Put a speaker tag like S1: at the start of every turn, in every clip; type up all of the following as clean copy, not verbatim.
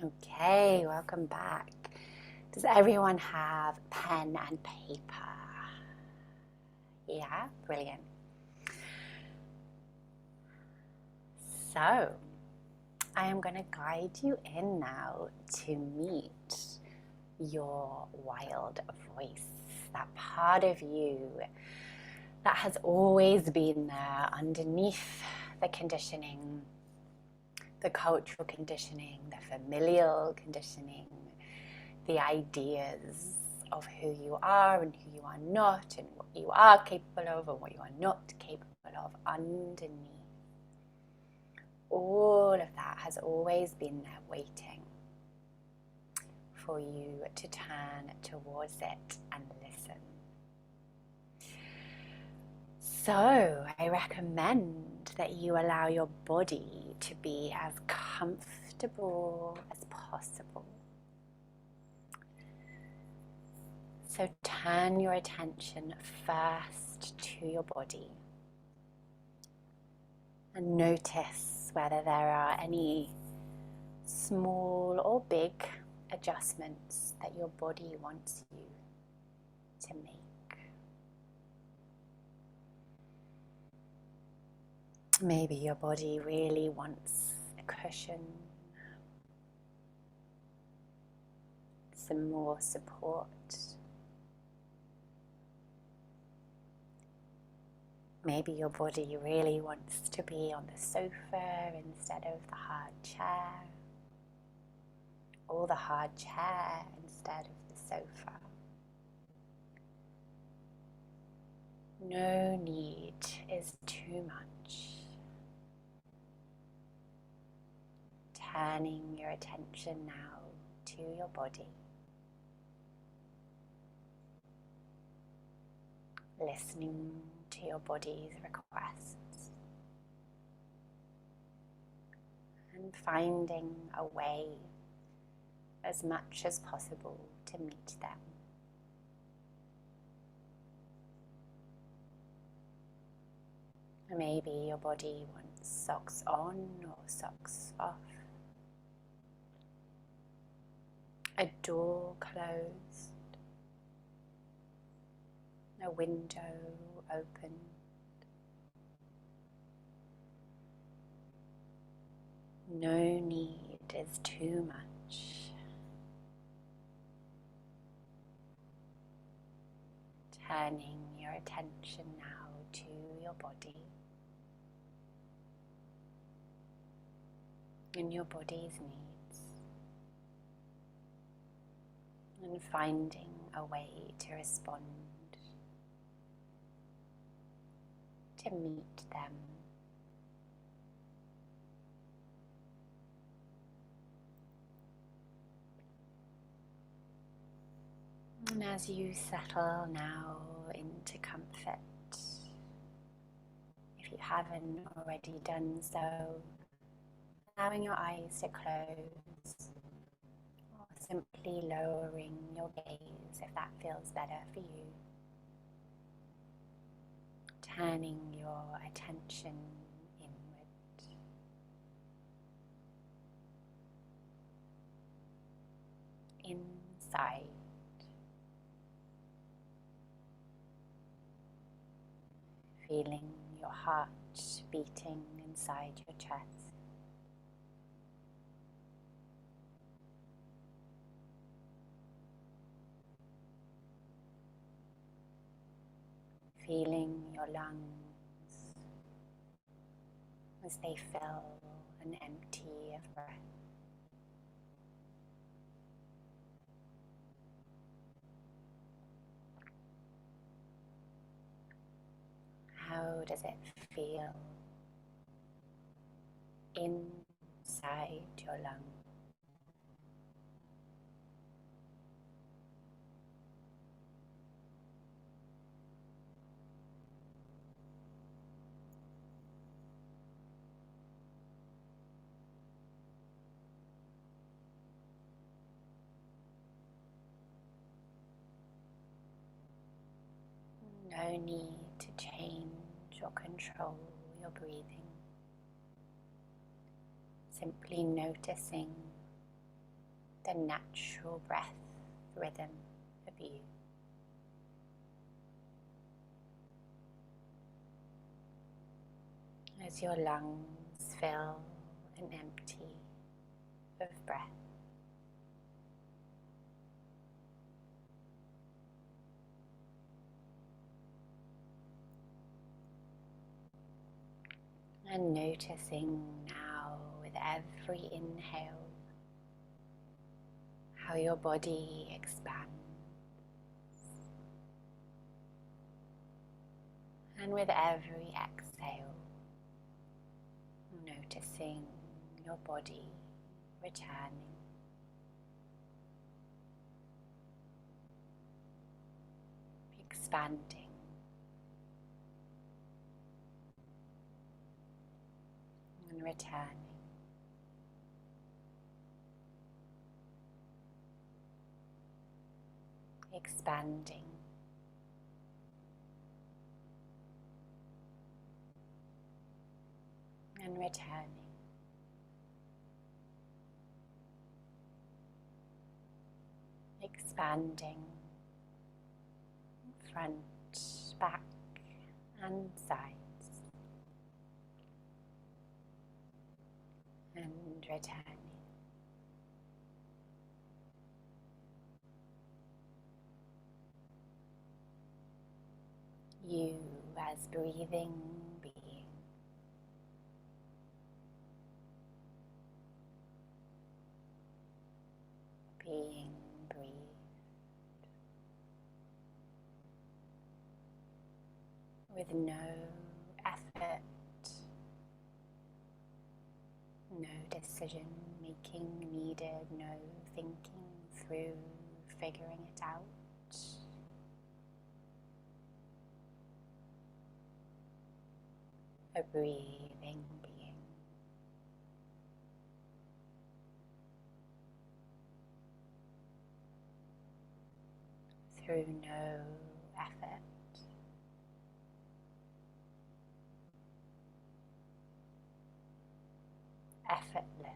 S1: Okay, welcome back. Does everyone have pen and paper? Yeah, brilliant. So, I am going to guide you in now to meet your wild voice, that part of you that has always been there underneath the conditioning, the cultural conditioning, the familial conditioning, the ideas of who you are and who you are not, and what you are capable of and what you are not capable of underneath. All of that has always been there waiting for you to turn towards it and listen. So I recommend that you allow your body to be as comfortable as possible. So turn your attention first to your body and notice whether there are any small or big adjustments that your body wants you to make. Maybe your body really wants a cushion, some more support. Maybe your body really wants to be on the sofa instead of the hard chair, or the hard chair instead of the sofa. No need is too much. Turning your attention now to your body. Listening to your body's requests. And finding a way as much as possible to meet them. Maybe your body wants socks on or socks off. A door closed. A window open. No need is too much. Turning your attention now to your body and your body's needs, and finding a way to respond, to meet them. And as you settle now into comfort, if you haven't already done so, allowing your eyes to close, or simply lowering your gaze if that feels better for you. Turning your attention inward. Inside. Feeling your heart beating inside your chest. Feeling your lungs as they fill and empty of breath. How does it feel inside your lungs? No need to change or control your breathing. Simply noticing the natural breath rhythm of you. As your lungs fill and empty of breath. And noticing now with every inhale how your body expands. And with every exhale, noticing your body returning. Expanding. And returning. Expanding. And returning. Expanding. Front, back, and sides. And returning. You as breathing being. Being breathed. With no effort, no decision making needed, no thinking through, figuring it out. A breathing being. Through no effort. Effortless.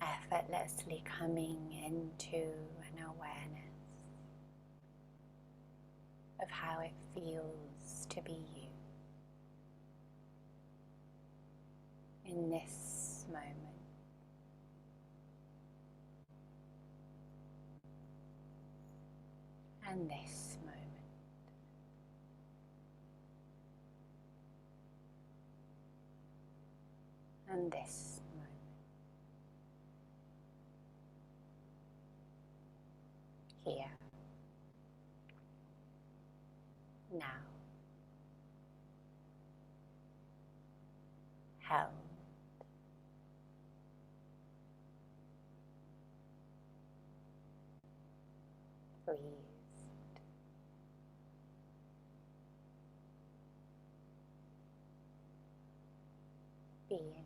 S1: Effortlessly coming into an awareness of how it feels to be you in this moment. And this moment. And this moment. Here. Now. Held. Breathed. Being.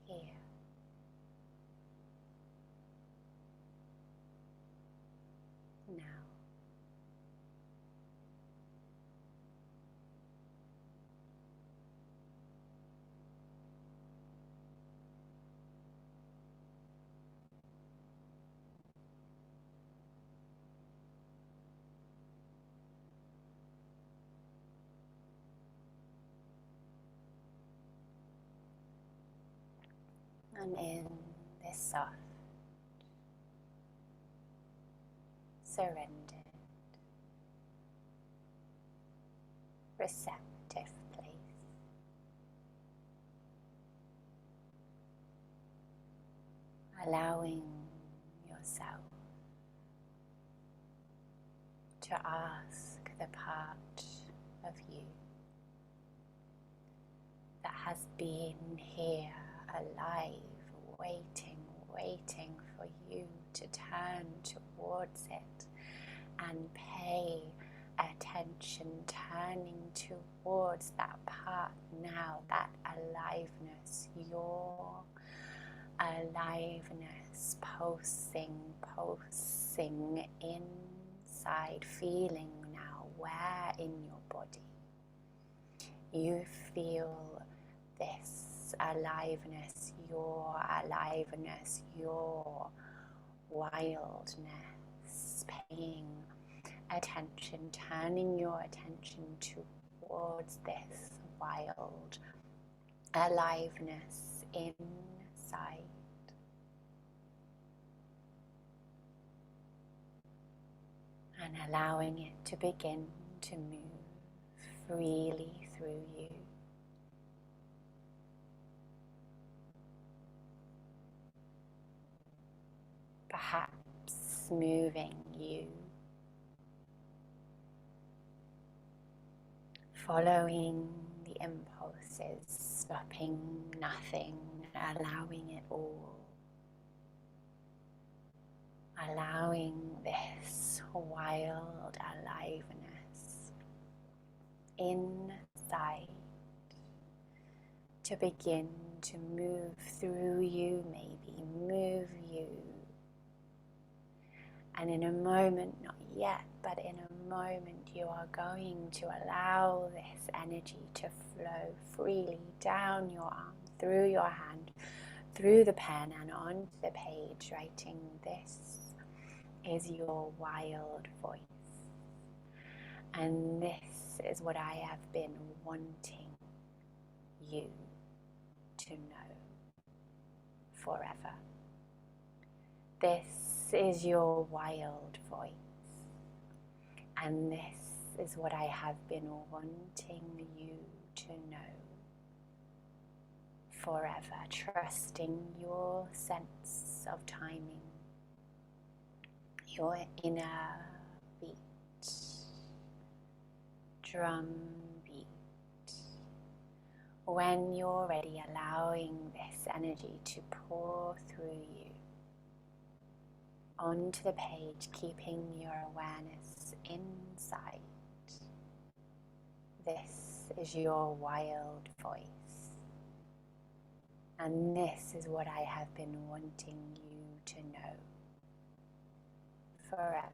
S1: Here. Now. And in this soft, surrendered, receptive place, allowing yourself to ask the part of you that has been here alive, waiting for you to turn towards it and pay attention, turning towards that part now, that aliveness, your aliveness pulsing inside inside feeling now? Where in your body you feel this aliveness, your wildness, paying attention, turning your attention towards this wild aliveness inside. And allowing it to begin to move freely through you. Perhaps moving you, following the impulses, stopping nothing, allowing it all. Allowing this wild aliveness inside to begin to move through you, maybe move you. And in a moment, not yet, but in a moment, you are going to allow this energy to flow freely down your arm, through your hand, through the pen and onto the page, writing, "This is your wild voice. And this is what I have been wanting you to know forever. This is your wild voice. And this is what I have been wanting you to know forever." Trusting your sense of timing, your inner beat, drum beat. When you're ready, allowing this energy to pour through you onto the page, keeping your awareness inside. This is your wild voice. And this is what I have been wanting you to know forever.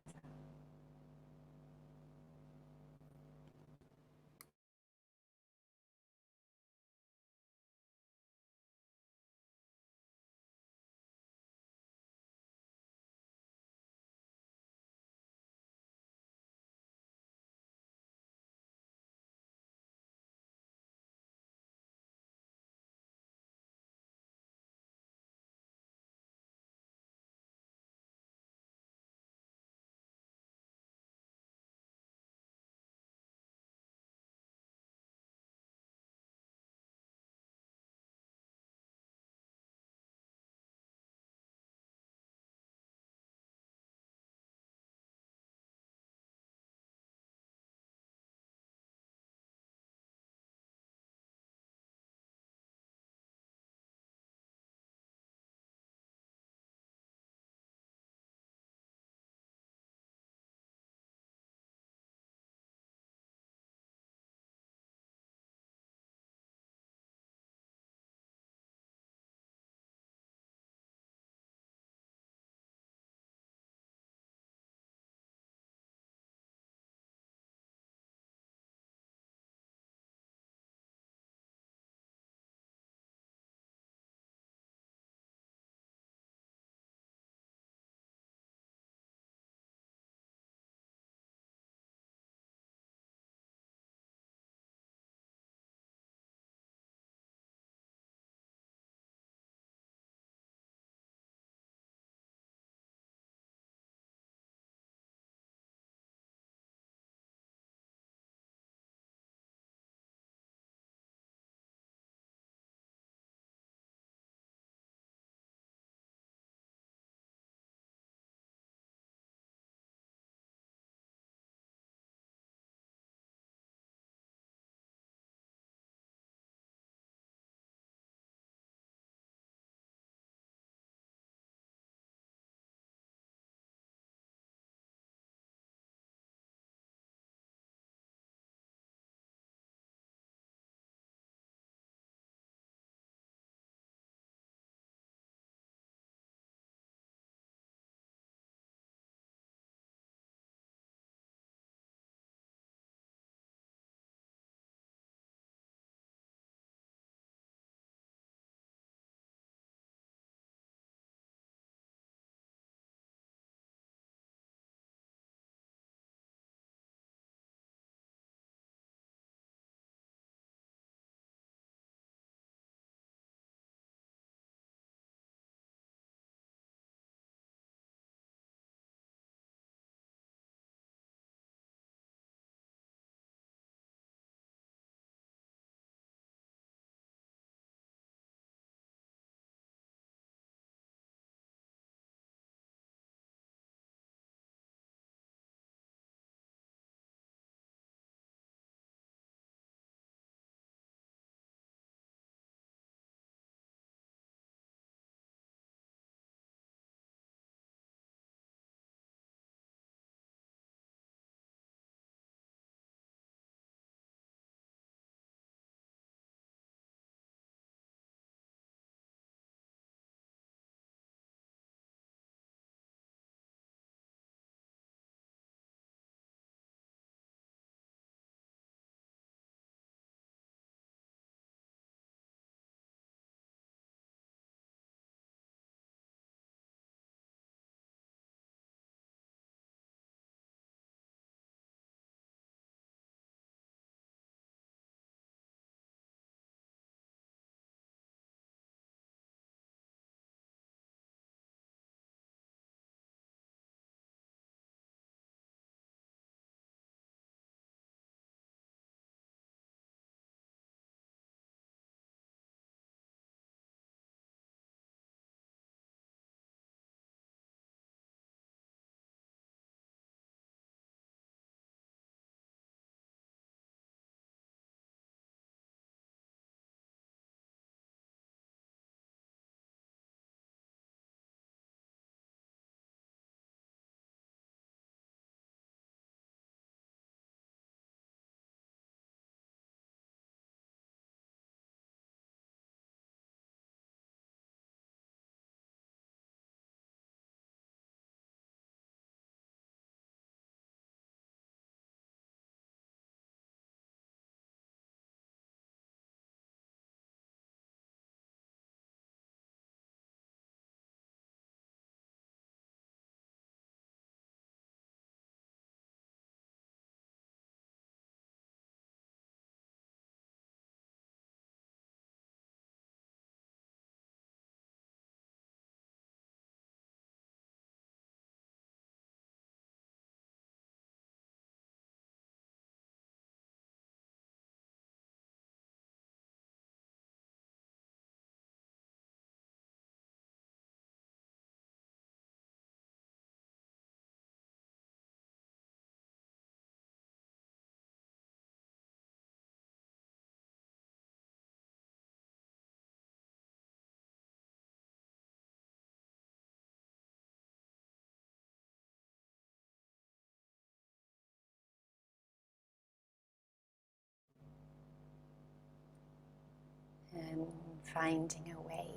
S1: and finding a way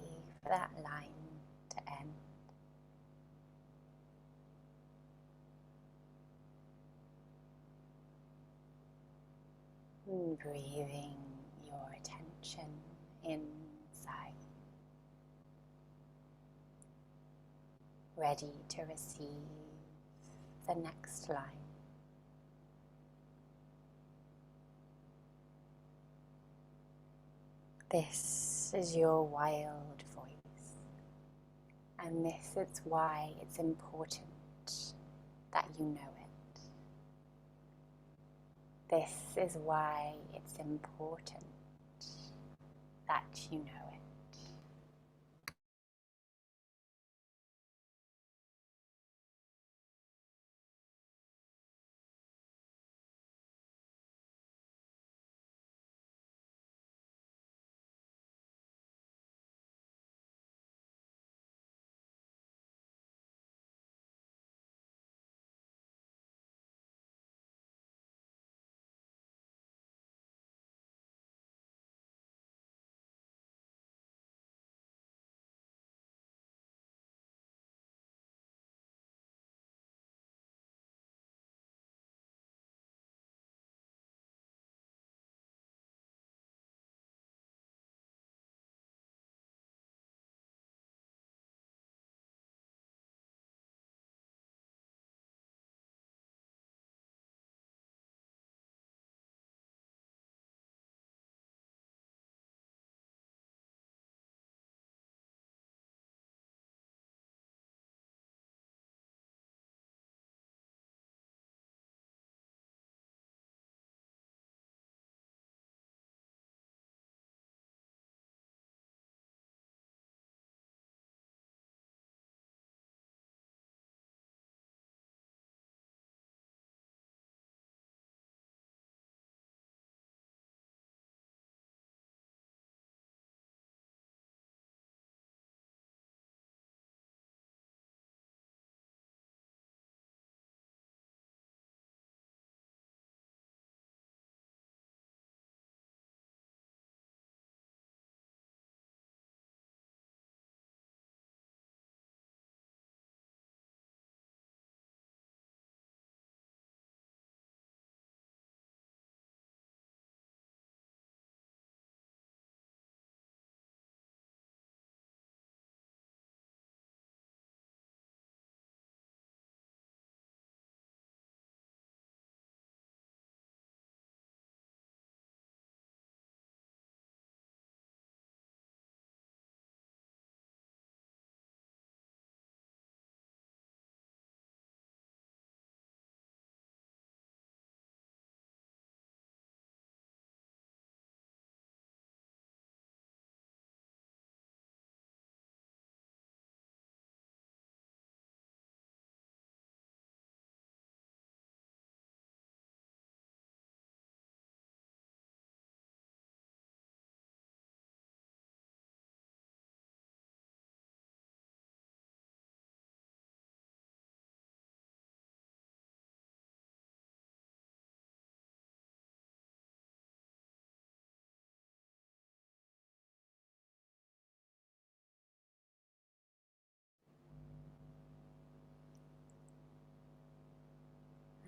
S1: for that line to end. And breathing your attention inside, ready to receive the next line. This is your wild voice, and this is why it's important that you know it. This is why it's important that you know it.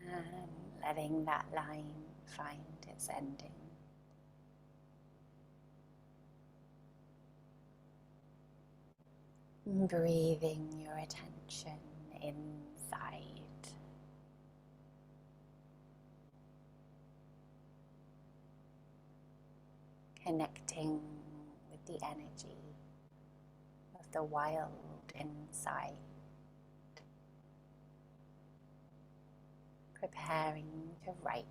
S1: And letting that line find its ending. Breathing your attention inside. Connecting with the energy of the wild inside. Preparing to write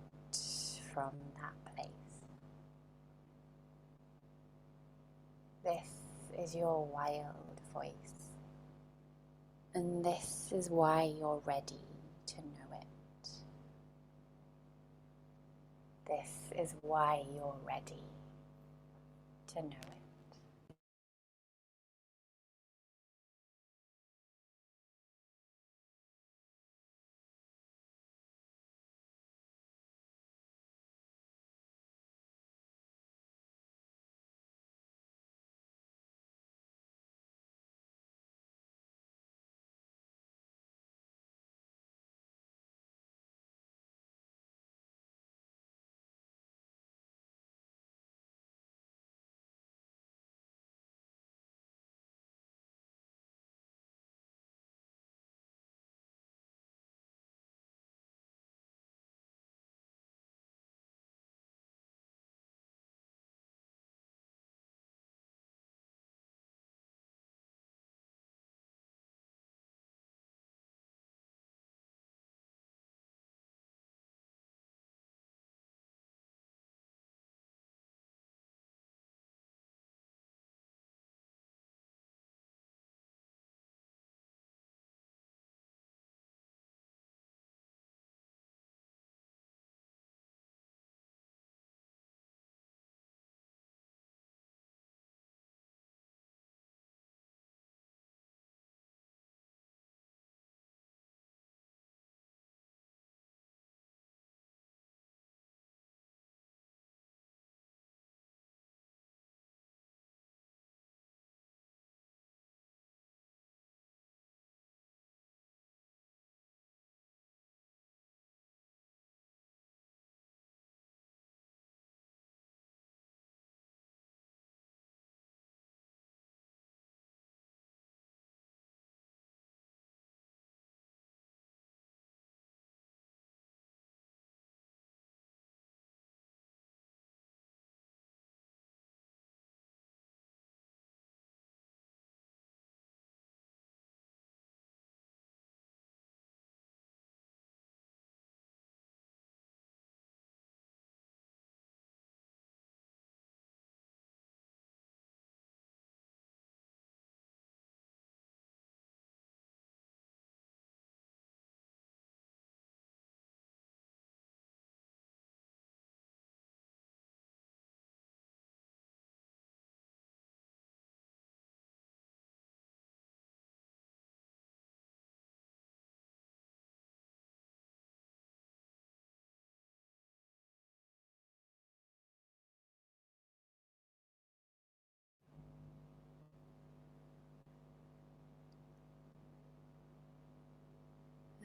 S1: from that place. This is your wild voice, and this is why you're ready to know it. This is why you're ready to know it.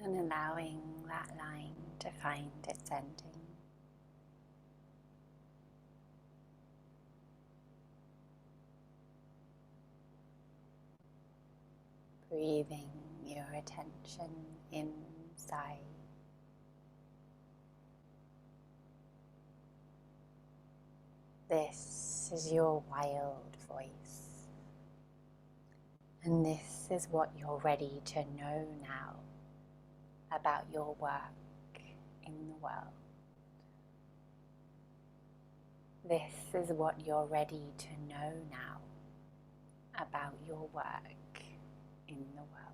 S1: and allowing that line to find its ending. Breathing your attention inside. This is your wild voice, and this is what you're ready to know now about your work in the world. This is what you're ready to know now about your work in the world.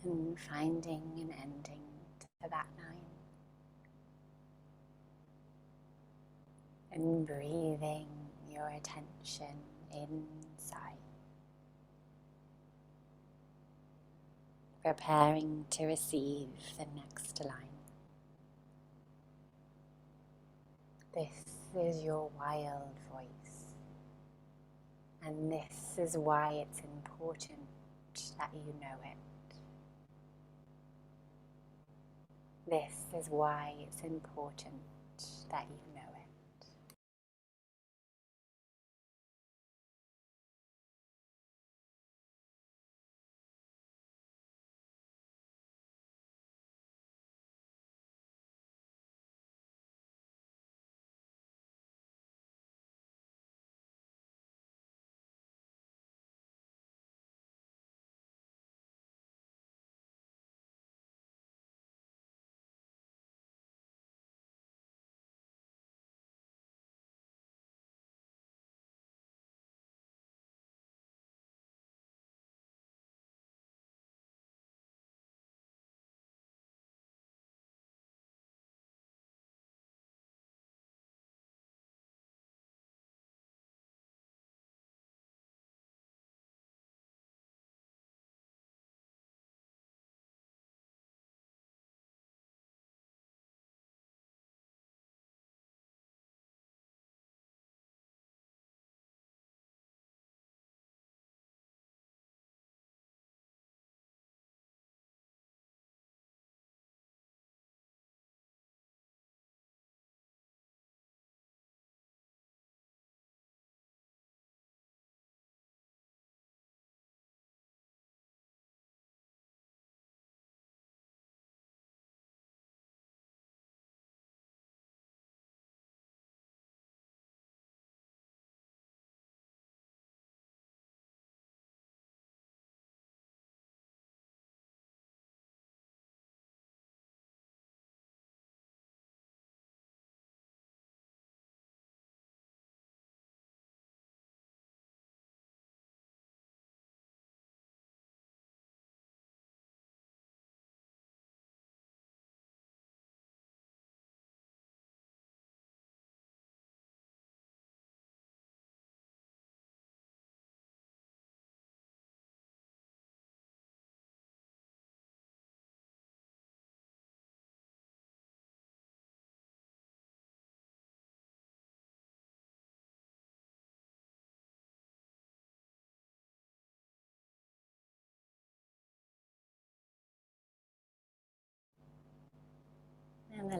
S1: And finding an ending to that line. And breathing your attention inside. Preparing to receive the next line. This is your wild voice, and this is why it's important that you know it. This is why it's important that you know it.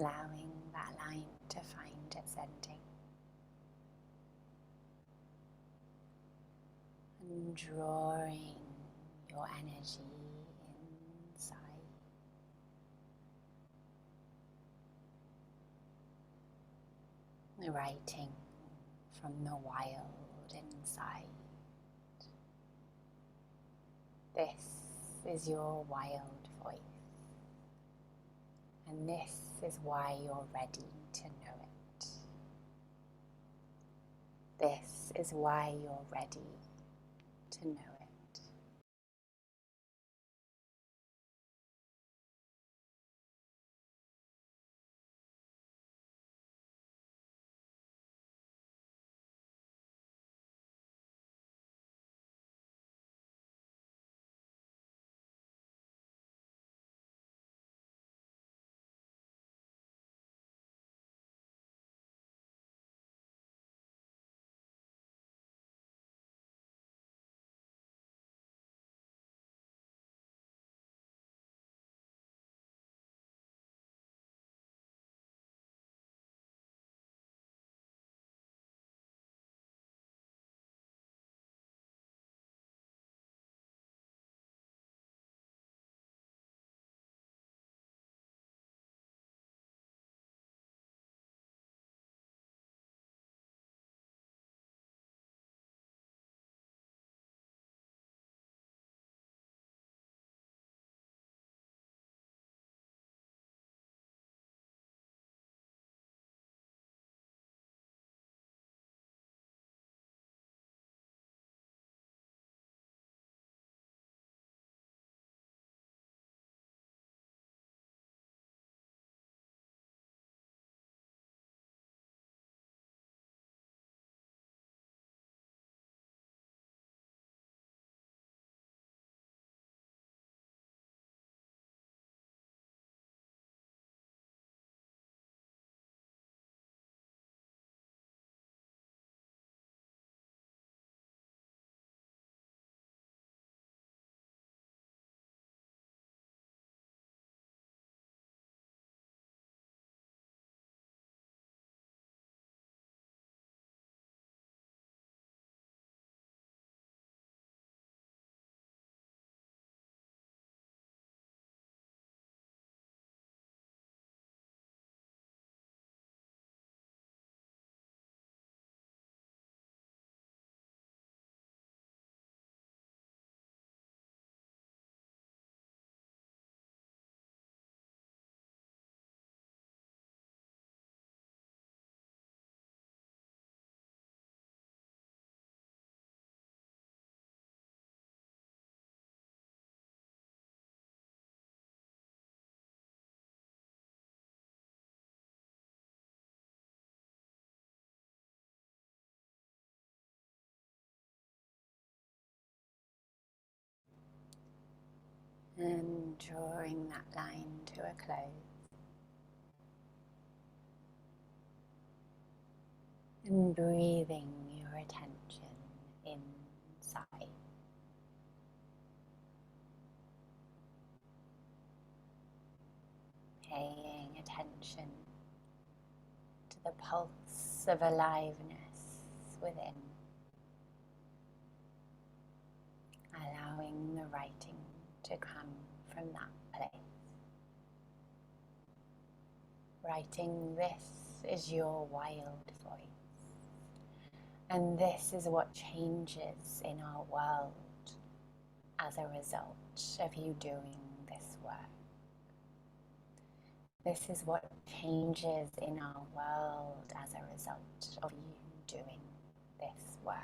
S1: allowing that line to find its ending. And drawing your energy inside. Writing from the wild inside. This is your wild voice. And this is why you're ready to know it. This is why you're ready to know it. And drawing that line to a close. And breathing your attention inside. Paying attention to the pulse of aliveness within. Allowing the writing to come from that place. Writing, this is your wild voice. And this is what changes in our world as a result of you doing this work. This is what changes in our world as a result of you doing this work.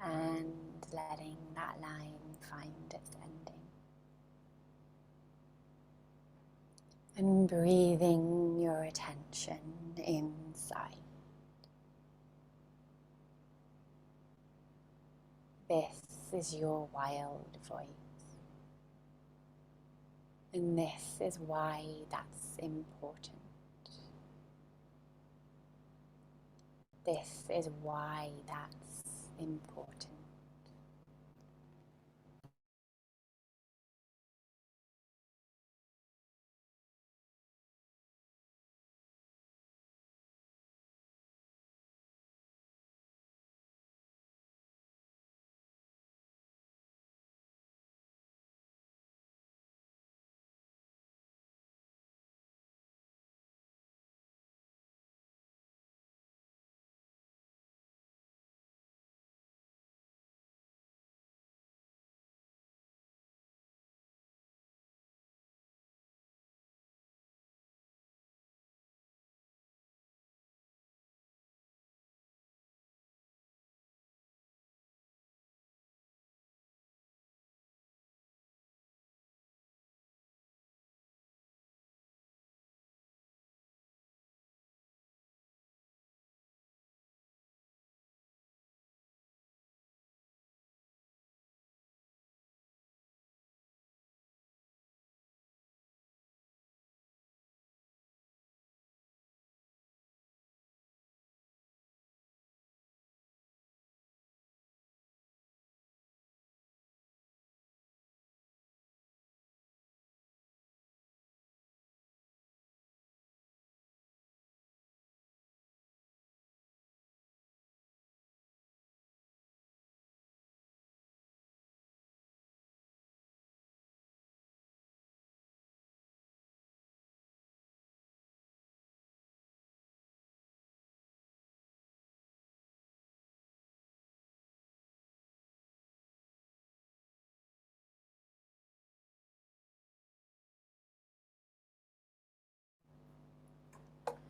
S1: and letting that line find its ending. And breathing your attention inside. This is your wild voice. And this is why that's important. This is why that's important.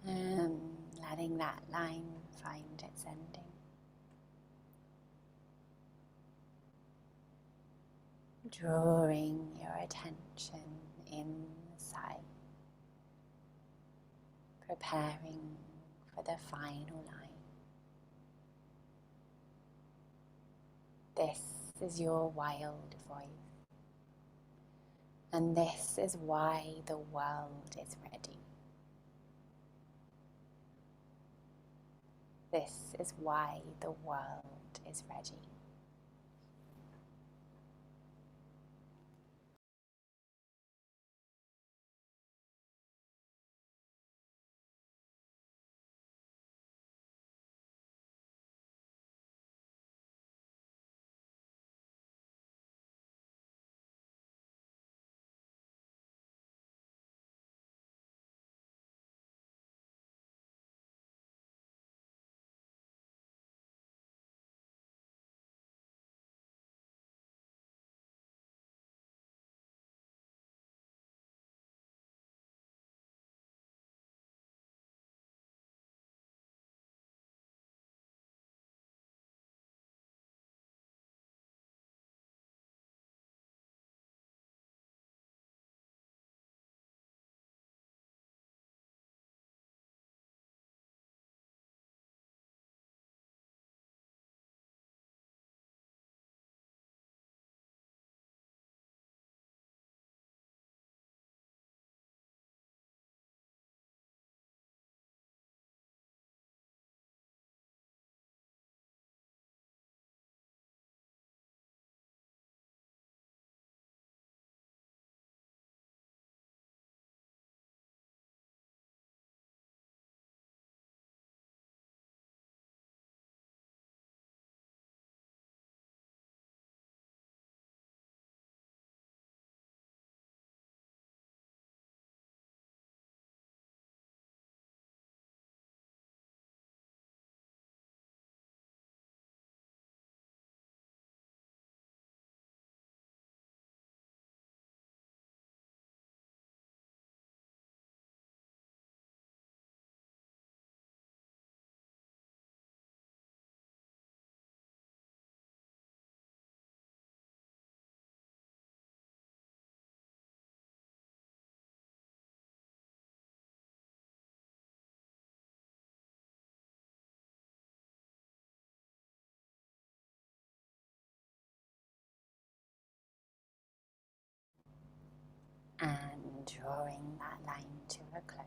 S1: And letting that line find its ending. Drawing your attention inside, preparing for the final line. This is your wild voice, and this is why the world is ready. This is why the world is ready. drawing that line to a close.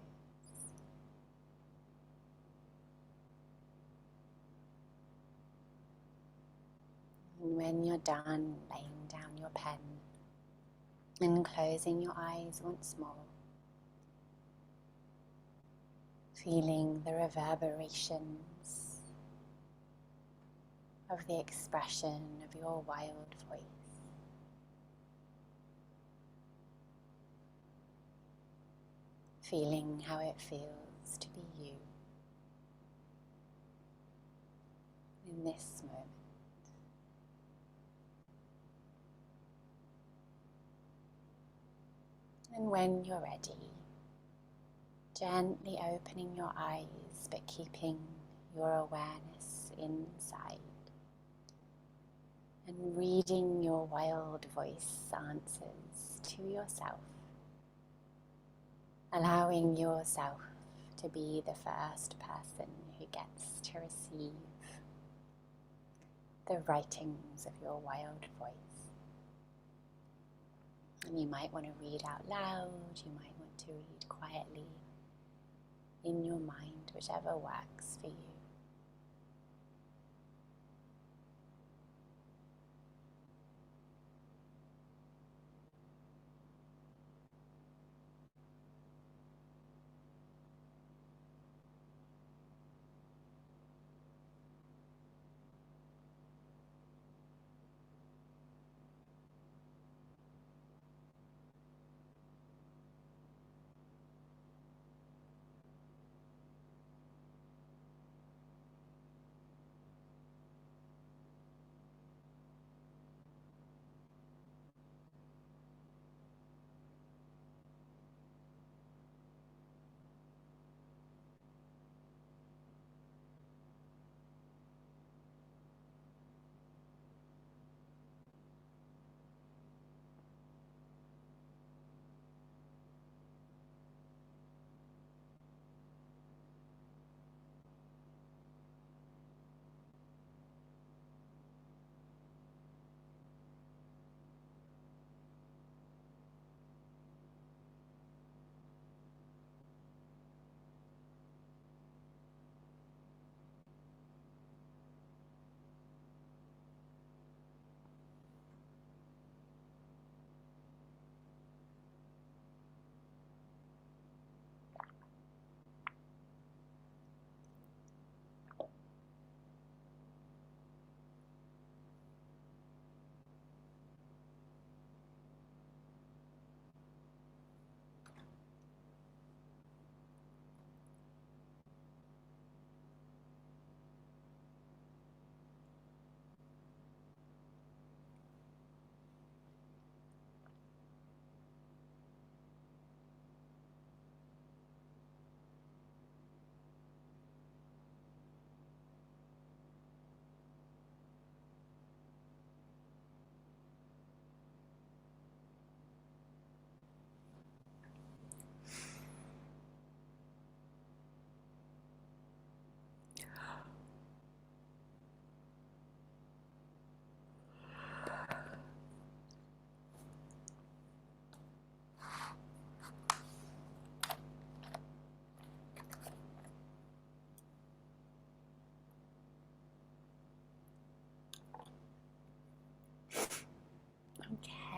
S1: And when you're done laying down your pen and closing your eyes once more, feeling the reverberations of the expression of your wild voice. Feeling how it feels to be you in this moment. And when you're ready, gently opening your eyes but keeping your awareness inside and reading your wild voice answers to yourself, allowing yourself to be the first person who gets to receive the writings of your wild voice. And you might want to read out loud, you might want to read quietly in your mind, whichever works for you.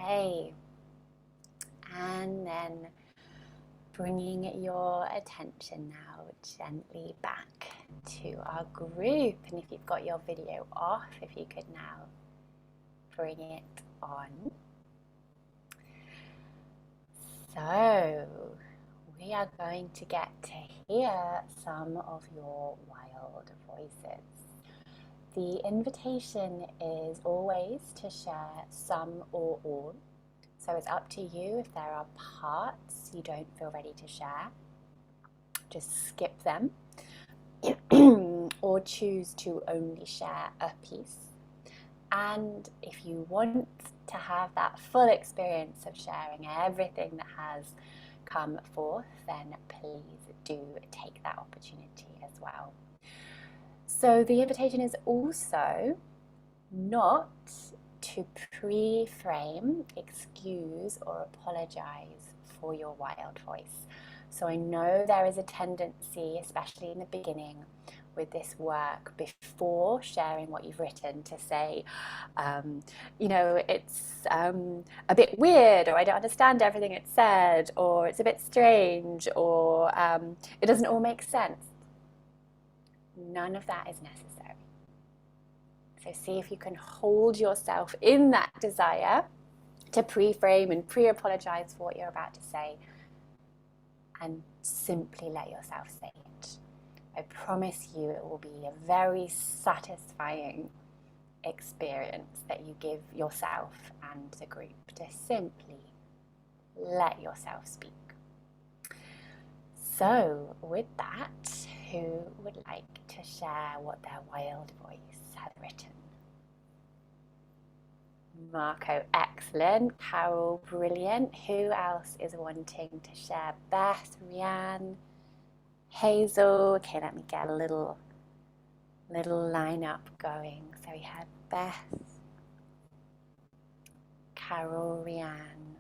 S1: Okay, and then bringing your attention now gently back to our group, and if you've got your video off, if you could now bring it on. So we are going to get to hear some of your wild voices. The invitation is always to share some or all. So it's up to you. If there are parts you don't feel ready to share, just skip them or choose to only share a piece. And if you want to have that full experience of sharing everything that has come forth, then please do take that opportunity as well. So the invitation is also not to pre-frame, excuse, or apologize for your wild voice. So I know there is a tendency, especially in the beginning, with this work before sharing what you've written to say, it's a bit weird, or I don't understand everything it said, or it's a bit strange, or it doesn't all make sense. None of that is necessary. So see if you can hold yourself in that desire to pre-frame and pre-apologize for what you're about to say, and simply let yourself say it. I promise you it will be a very satisfying experience that you give yourself and the group to simply let yourself speak. So with that, who would like to share what their wild voice has written? Marco, excellent. Carol, brilliant. Who else is wanting to share? Beth, Rianne, Hazel. Okay, let me get a little lineup going. So we had Beth, Carol, Rianne,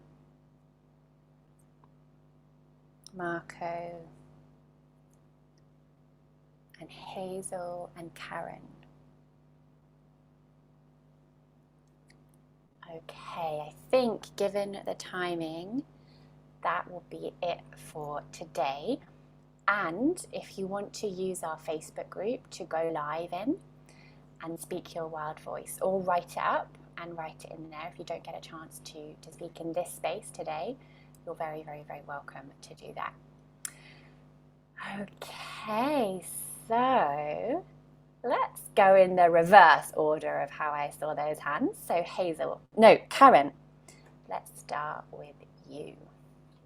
S1: Marco, and Hazel and Karen. Okay, I think given the timing, that will be it for today. And if you want to use our Facebook group to go live in and speak your wild voice, or write it up and write it in there if you don't get a chance to speak in this space today, you're very, very, very welcome to do that. Okay, so let's go in the reverse order of how I saw those hands. So Karen, let's start with you.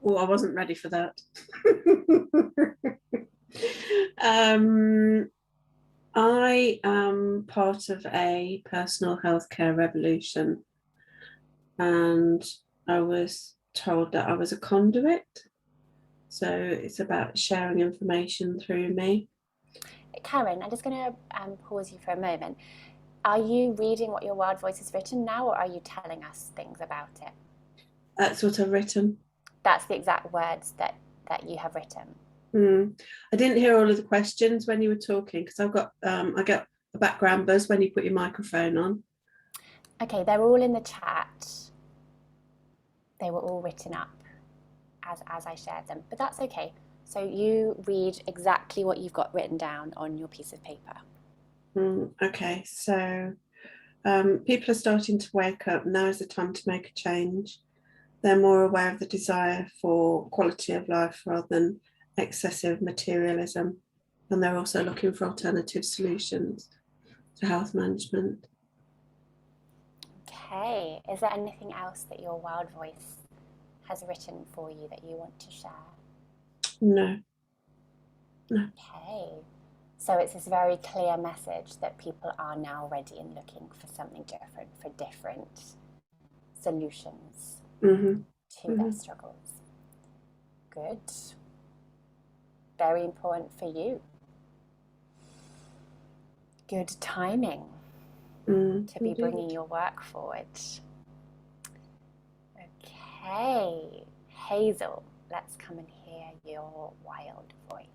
S2: Oh, I wasn't ready for that. I am part of a personal healthcare revolution, and I was told that I was a conduit. So it's about sharing information through me.
S1: Karen, I'm just going to pause you for a moment. Are you reading what your wild voice has written now, or are you telling us things about it?
S2: That's what I've written.
S1: That's the exact words that you have written.
S2: I didn't hear all of the questions when you were talking, because I get a background buzz when you put your microphone on.
S1: Okay, they're all in the chat. They were all written up as I shared them, but that's okay. So you read exactly what you've got written down on your piece of paper.
S2: Okay, so people are starting to wake up. Now is the time to make a change. They're more aware of the desire for quality of life rather than excessive materialism. And they're also looking for alternative solutions to health management.
S1: Okay, is there anything else that your wild voice has written for you that you want to share?
S2: No.
S1: Okay, so it's this very clear message that people are now ready and looking for something different, for different solutions to their struggles. Good. Very important for you. Good timing to be bringing your work forward. Okay, Hazel, let's come and hear your wild voice.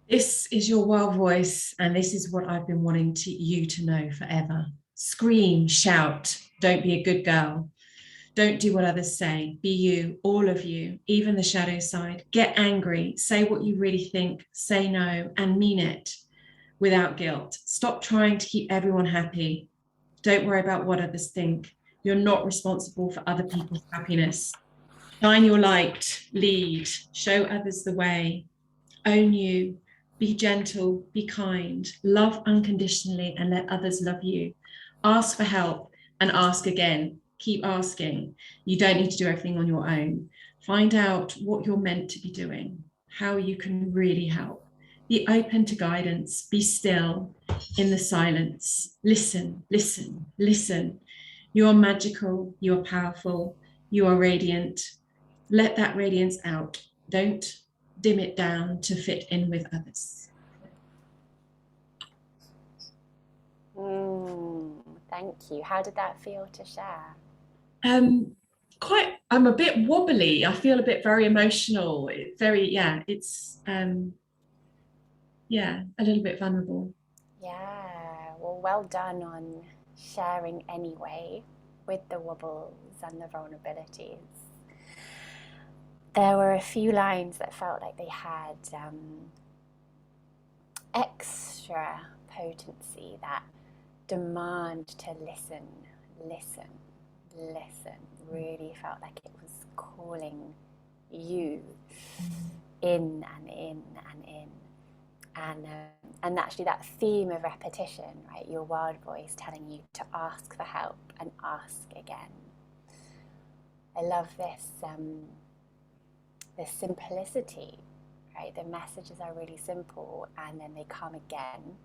S3: This is your wild voice, and this is what I've been wanting you to know forever. Scream, shout, don't be a good girl. Don't do what others say. Be you, all of you, even the shadow side. Get angry, say what you really think, say no, and mean it without guilt. Stop trying to keep everyone happy. Don't worry about what others think. You're not responsible for other people's happiness. Shine your light, lead, show others the way. Own you, be gentle, be kind, love unconditionally, and let others love you. Ask for help and ask again. Keep asking. You don't need to do everything on your own. Find out what you're meant to be doing, how you can really help. Be open to guidance. Be still in the silence. Listen, listen, listen. You are magical. You are powerful. You are radiant. Let that radiance out. Don't dim it down to fit in with others.
S1: Thank you. How did that feel to share?
S3: I'm a bit wobbly. I feel a bit very emotional. It's a little bit vulnerable.
S1: Yeah, well done on sharing anyway with the wobbles and the vulnerabilities. There were a few lines that felt like they had extra potency, that demand to listen, listen, listen. Really felt like it was calling you in and in and in. And actually that theme of repetition, right? Your wild voice telling you to ask for help and ask again. I love this simplicity, right? The messages are really simple, and then they come again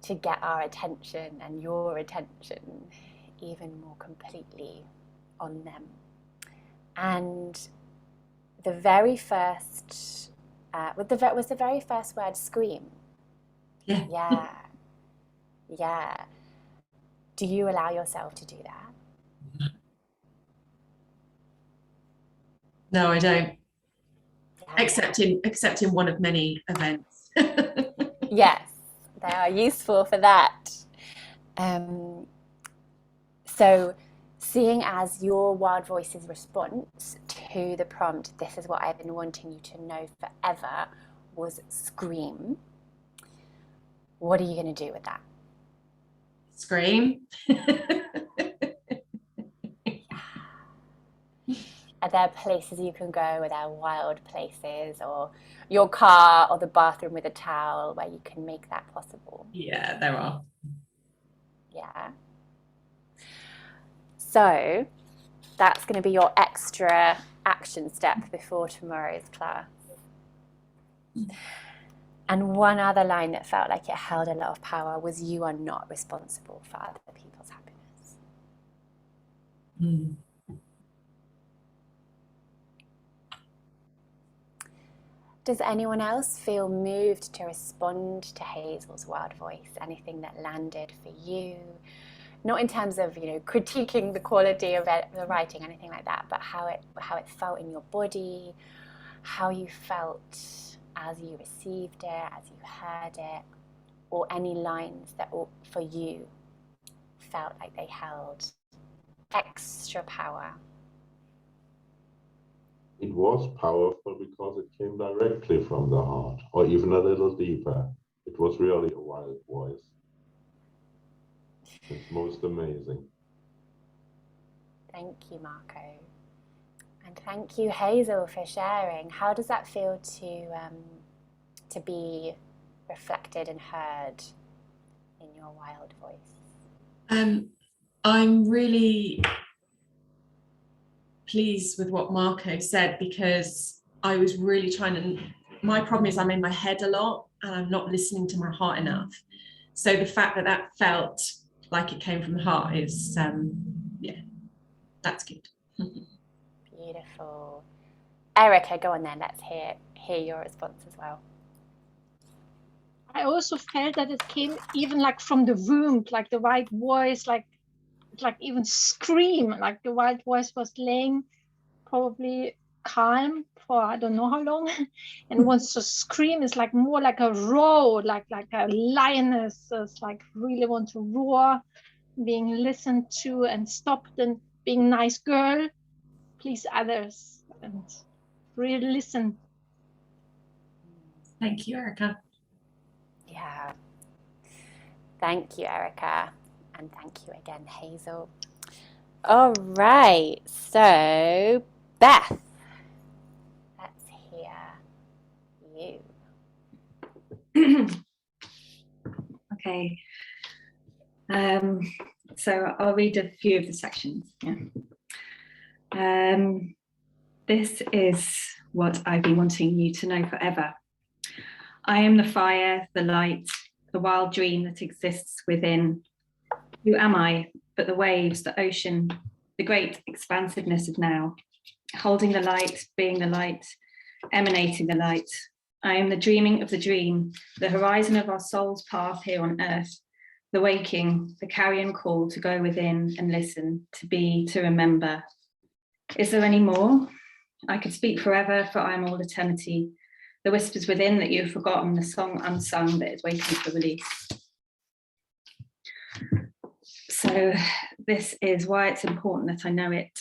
S1: to get our attention and your attention even more completely on them. And the very first was the very first word scream?
S3: Yeah.
S1: Yeah. Do you allow yourself to do that?
S3: No, I don't.
S1: Yeah.
S3: Except in one of many events.
S1: Yes, they are useful for that. So seeing as your wild voice's response to the prompt, "This is what I've been wanting you to know forever," was scream, what are you going to do with that?
S3: Scream.
S1: Are there places you can go? Are there wild places, or your car or the bathroom with a towel, where you can make that possible?
S3: Yeah, there are.
S1: Yeah. So that's going to be your extra action step before tomorrow's class. And one other line that felt like it held a lot of power was, "You are not responsible for other people's happiness." Does anyone else feel moved to respond to Hazel's wild voice? Anything that landed for you? Not in terms of, critiquing the quality of the writing, anything like that, but how it felt in your body, how you felt as you received it, as you heard it, or any lines that for you felt like they held extra power.
S4: It was powerful because it came directly from the heart, or even a little deeper. It was really a wild voice. It's most amazing.
S1: Thank you, Marco. And thank you, Hazel, for sharing. How does that feel to be reflected and heard in your wild voice?
S3: I'm really pleased with what Marco said, because I was really trying to, my problem is I'm in my head a lot and I'm not listening to my heart enough. So the fact that that felt like it came from the heart is, that's good.
S1: Beautiful. Erica, go on then. Let's hear your response as well.
S5: I also felt that it came even like from the room, like the wild voice, like even scream, like the wild voice was laying probably calm for I don't know how long, and wants to scream is like more like a roar, like a lioness is like really want to roar, being listened to and stopped, and being nice girl, please others, and really listen.
S3: Thank you, Erica.
S1: Yeah. Thank you, Erica. And thank you again, Hazel. All right. So, Beth, let's hear you.
S6: Okay. So I'll read a few of the sections. Yeah. This is what I've been wanting you to know forever. I am the fire, the light, the wild dream that exists within. Who am I but the waves, the ocean, the great expansiveness of now, holding the light, being the light, emanating the light. I am the dreaming of the dream, the horizon of our soul's path here on earth, the waking, the carrion call to go within and listen, to be, to remember. Is there any more? I could speak forever, for I am all eternity. The whispers within that you have forgotten, the song unsung that is waiting for release. So this is why it's important that I know it,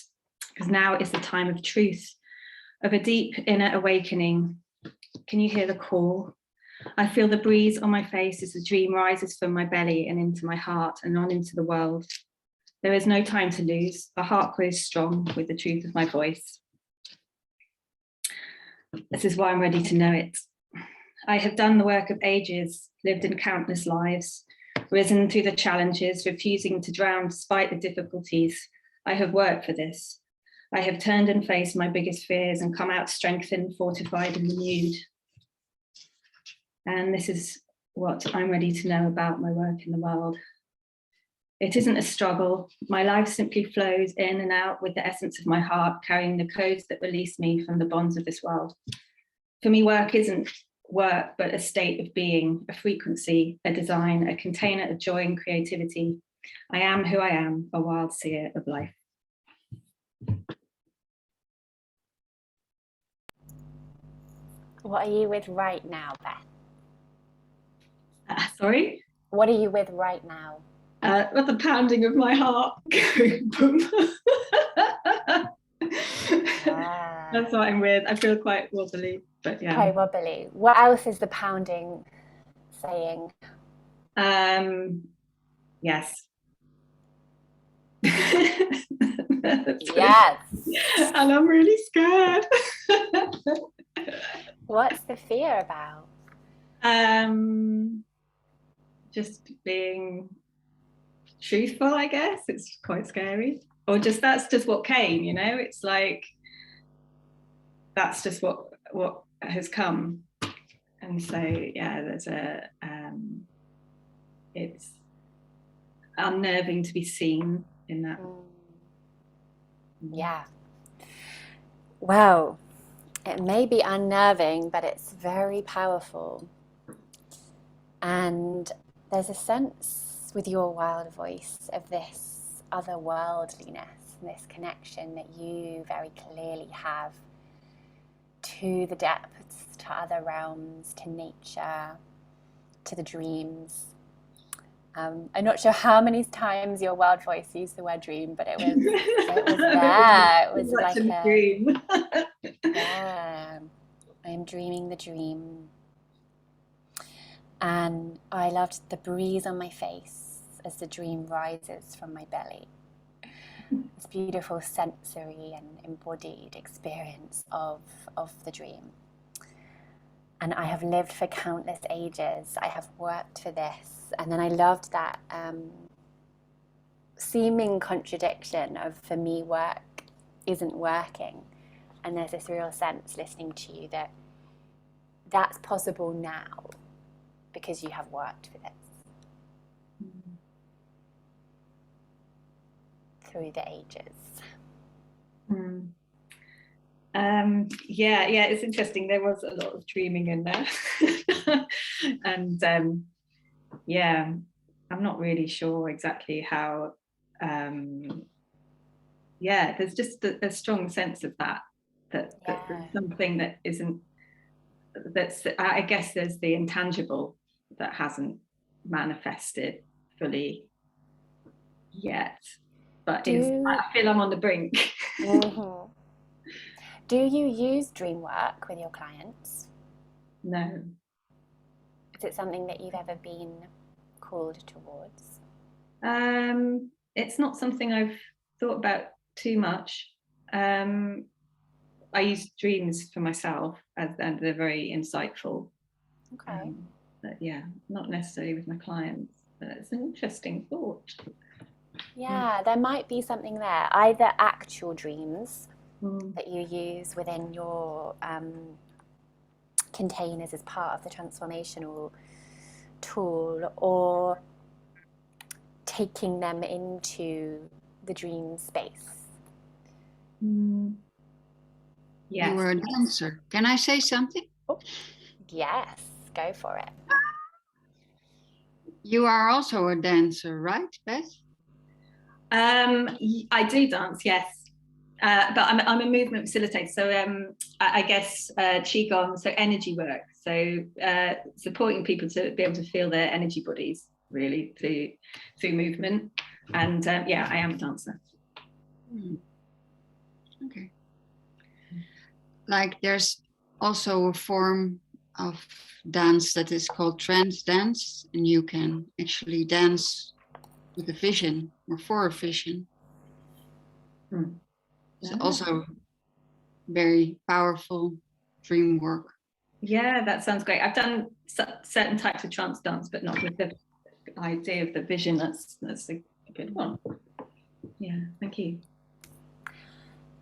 S6: because now is the time of truth, of a deep inner awakening. Can you hear the call? I feel the breeze on my face as the dream rises from my belly and into my heart and on into the world. There is no time to lose. The heart grows strong with the truth of my voice. This is why I'm ready to know it. I have done the work of ages, lived in countless lives, risen through the challenges, refusing to drown despite the difficulties. I have worked for this. I have turned and faced my biggest fears and come out strengthened, fortified, and renewed. And this is what I'm ready to know about my work in the world. It isn't a struggle. My life simply flows in and out with the essence of my heart, carrying the codes that release me from the bonds of this world. For me, work isn't work, but a state of being, a frequency, a design, a container of joy and creativity. I am who I am, a wild seer of life.
S1: What are you with right now, Beth?
S6: Sorry?
S1: What are you with right now?
S6: With the pounding of my heart going boom. That's what I'm with. I feel quite wobbly, but yeah.
S1: Quite wobbly. What else is the pounding saying?
S6: Yes.
S1: Yes.
S6: And I'm really scared.
S1: What's the fear about?
S6: Just being truthful, I guess. It's quite scary. Or just that's just what came, you know? It's like that's just what has come. And so yeah, there's a it's unnerving to be seen in that.
S1: Yeah. Well, it may be unnerving, but it's very powerful. And there's a sense with your wild voice of this otherworldliness, this connection that you very clearly have to the depths, to other realms, to nature, to the dreams. I'm not sure how many times your wild voice used the word dream, but it was there. It was like a
S6: dream.
S1: Yeah, I am dreaming the dream. And I loved the breeze on my face as the dream rises from my belly. This beautiful sensory and embodied experience of the dream. And I have lived for countless ages. I have worked for this. And then I loved that seeming contradiction of, for me, work isn't working. And there's this real sense listening to you that that's possible now because you have worked for this through the ages.
S6: Yeah, it's interesting. There was a lot of dreaming in there. And yeah, I'm not really sure exactly how, yeah, there's just a strong sense of that there's something that isn't, I guess there's the intangible that hasn't manifested fully yet, but I feel I'm on the brink.
S1: Mm-hmm. Do you use dream work with your clients?
S6: No.
S1: Is it something that you've ever been called towards?
S6: It's not something I've thought about too much. I use dreams for myself, and they're very insightful.
S1: Okay.
S6: But yeah, not necessarily with my clients, but it's an interesting thought.
S1: Yeah, there might be something there. Either actual dreams that you use within your containers as part of the transformational tool, or taking them into the dream space.
S6: Yes.
S7: You were a dancer. Can I say something?
S1: Oh, yes, go for it.
S7: You are also a dancer, right, Beth?
S6: I do dance, yes. But I'm a movement facilitator, so I guess qigong, so energy work, so supporting people to be able to feel their energy bodies really through movement, and yeah, I am a dancer.
S7: Okay. Like there's also a form of dance that is called trance dance, and you can actually dance with a vision or for a vision. It's also very powerful dream work.
S6: Yeah, that sounds great. I've done certain types of trance dance, but not with the idea of the vision. That's a good one. Yeah, thank you.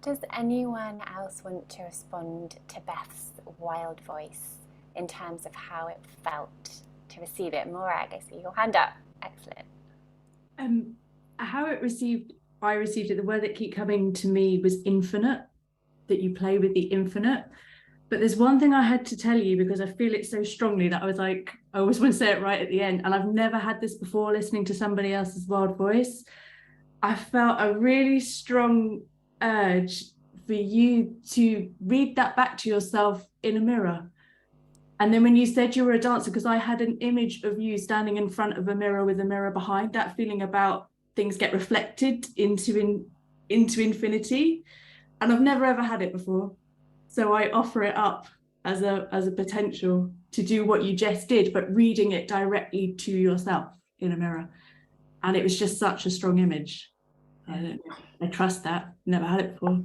S1: Does anyone else want to respond to Beth's wild voice in terms of how it felt to receive it? Morag, I see your hand up. Excellent.
S8: How I received it, the word that kept coming to me was infinite, that you play with the infinite. But there's one thing I had to tell you, because I feel it so strongly that I was like, I always want to say it right at the end. And I've never had this before listening to somebody else's wild voice. I felt a really strong urge for you to read that back to yourself in a mirror. And then when you said you were a dancer, because I had an image of you standing in front of a mirror with a mirror behind, that feeling about things get reflected into infinity. And I've never ever had it before. So I offer it up as a potential to do what you just did, but reading it directly to yourself in a mirror. And it was just such a strong image. I trust that. Never had it before.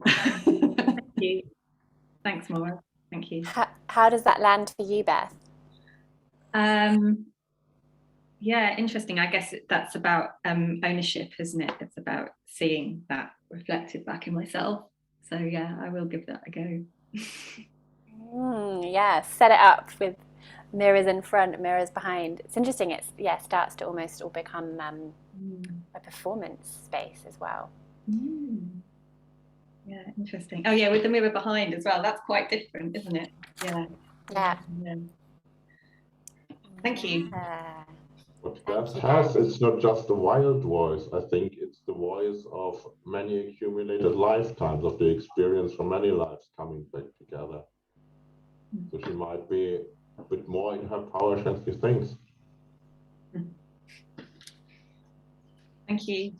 S6: Thank you. Thanks, Maura. Thank you.
S1: How does that land for you, Beth?
S6: Yeah, interesting. I guess that's about ownership, isn't it? It's about seeing that reflected back in myself. So yeah, I will give that a go.
S1: Yeah, set it up with mirrors in front, mirrors behind. It's interesting. It starts to almost all become a performance space as well.
S6: Yeah, interesting. Oh yeah, with the mirror behind as well. That's quite different, isn't it? Yeah. Thank you.
S4: What Beth has, it's not just the wild voice. I think it's the voice of many accumulated lifetimes, of the experience from many lives coming back together. So she might be a bit more in her power than she thinks.
S6: Thank you.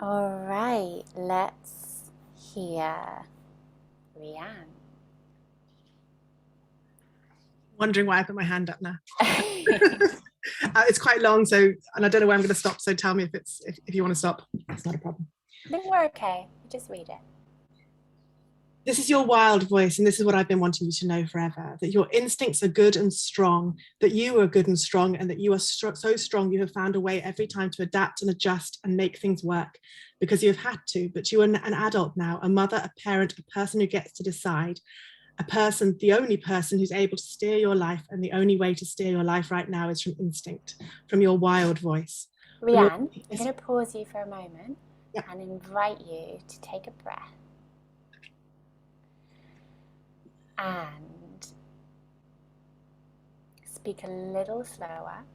S1: All right, let's hear Rianne.
S9: Wondering why I put my hand up now. It's quite long, and I don't know where I'm going to stop. So tell me if you want to stop. It's not a problem.
S1: I think we're okay. Just read it.
S9: This is your wild voice, and this is what I've been wanting you to know forever, that your instincts are good and strong, that you are good and strong, and that you are so strong you have found a way every time to adapt and adjust and make things work, because you have had to, but you are an adult now, a mother, a parent, a person who gets to decide, a person, the only person who's able to steer your life, and the only way to steer your life right now is from instinct, from your wild voice.
S1: Rianne, I'm going to pause you for a moment and invite you to take a breath. And speak a little slower.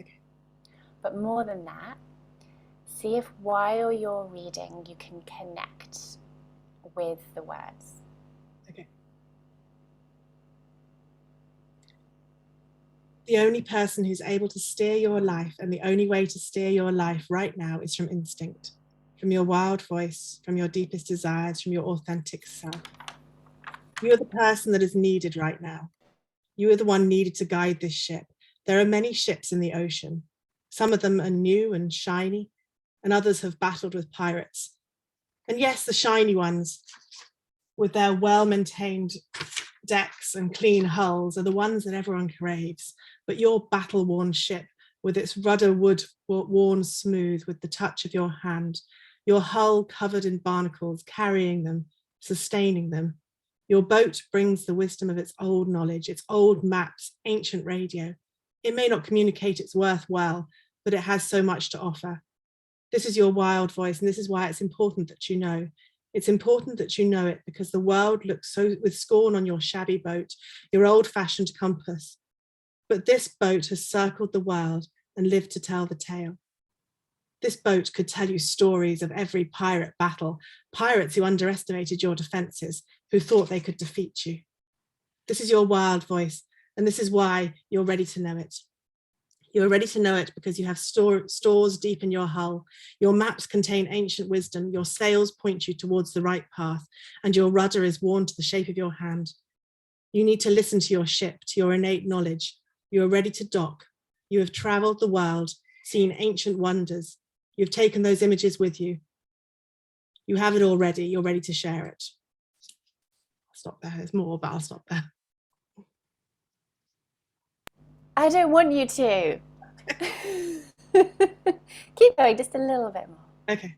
S9: Okay.
S1: But more than that, see if while you're reading you can connect with the words.
S9: Okay. The only person who's able to steer your life, and the only way to steer your life right now, is from instinct, from your wild voice, from your deepest desires, from your authentic self. You are the person that is needed right now. You are the one needed to guide this ship. There are many ships in the ocean. Some of them are new and shiny, and others have battled with pirates. And yes, the shiny ones, with their well-maintained decks and clean hulls, are the ones that everyone craves. But your battle-worn ship, with its rudder wood worn smooth with the touch of your hand, your hull covered in barnacles, carrying them, sustaining them. Your boat brings the wisdom of its old knowledge, its old maps, ancient radio. It may not communicate its worth well, but it has so much to offer. This is your wild voice, and this is why it's important that you know. It's important that you know it because the world looks so with scorn on your shabby boat, your old-fashioned compass, But this boat has circled the world and lived to tell the tale. This boat could tell you stories of every pirate battle, pirates who underestimated your defenses, who thought they could defeat you. This is your wild voice, and this is why you're ready to know it. You're ready to know it because you have stores deep in your hull. Your maps contain ancient wisdom. Your sails point you towards the right path, and your rudder is worn to the shape of your hand. You need to listen to your ship, to your innate knowledge. You are ready to dock. You have traveled the world, seen ancient wonders. You've taken those images with you. You have it already. You're ready to share it. I'll stop there. There's more, but I'll stop there.
S1: I don't want you to. Keep going just a little bit more.
S9: Okay.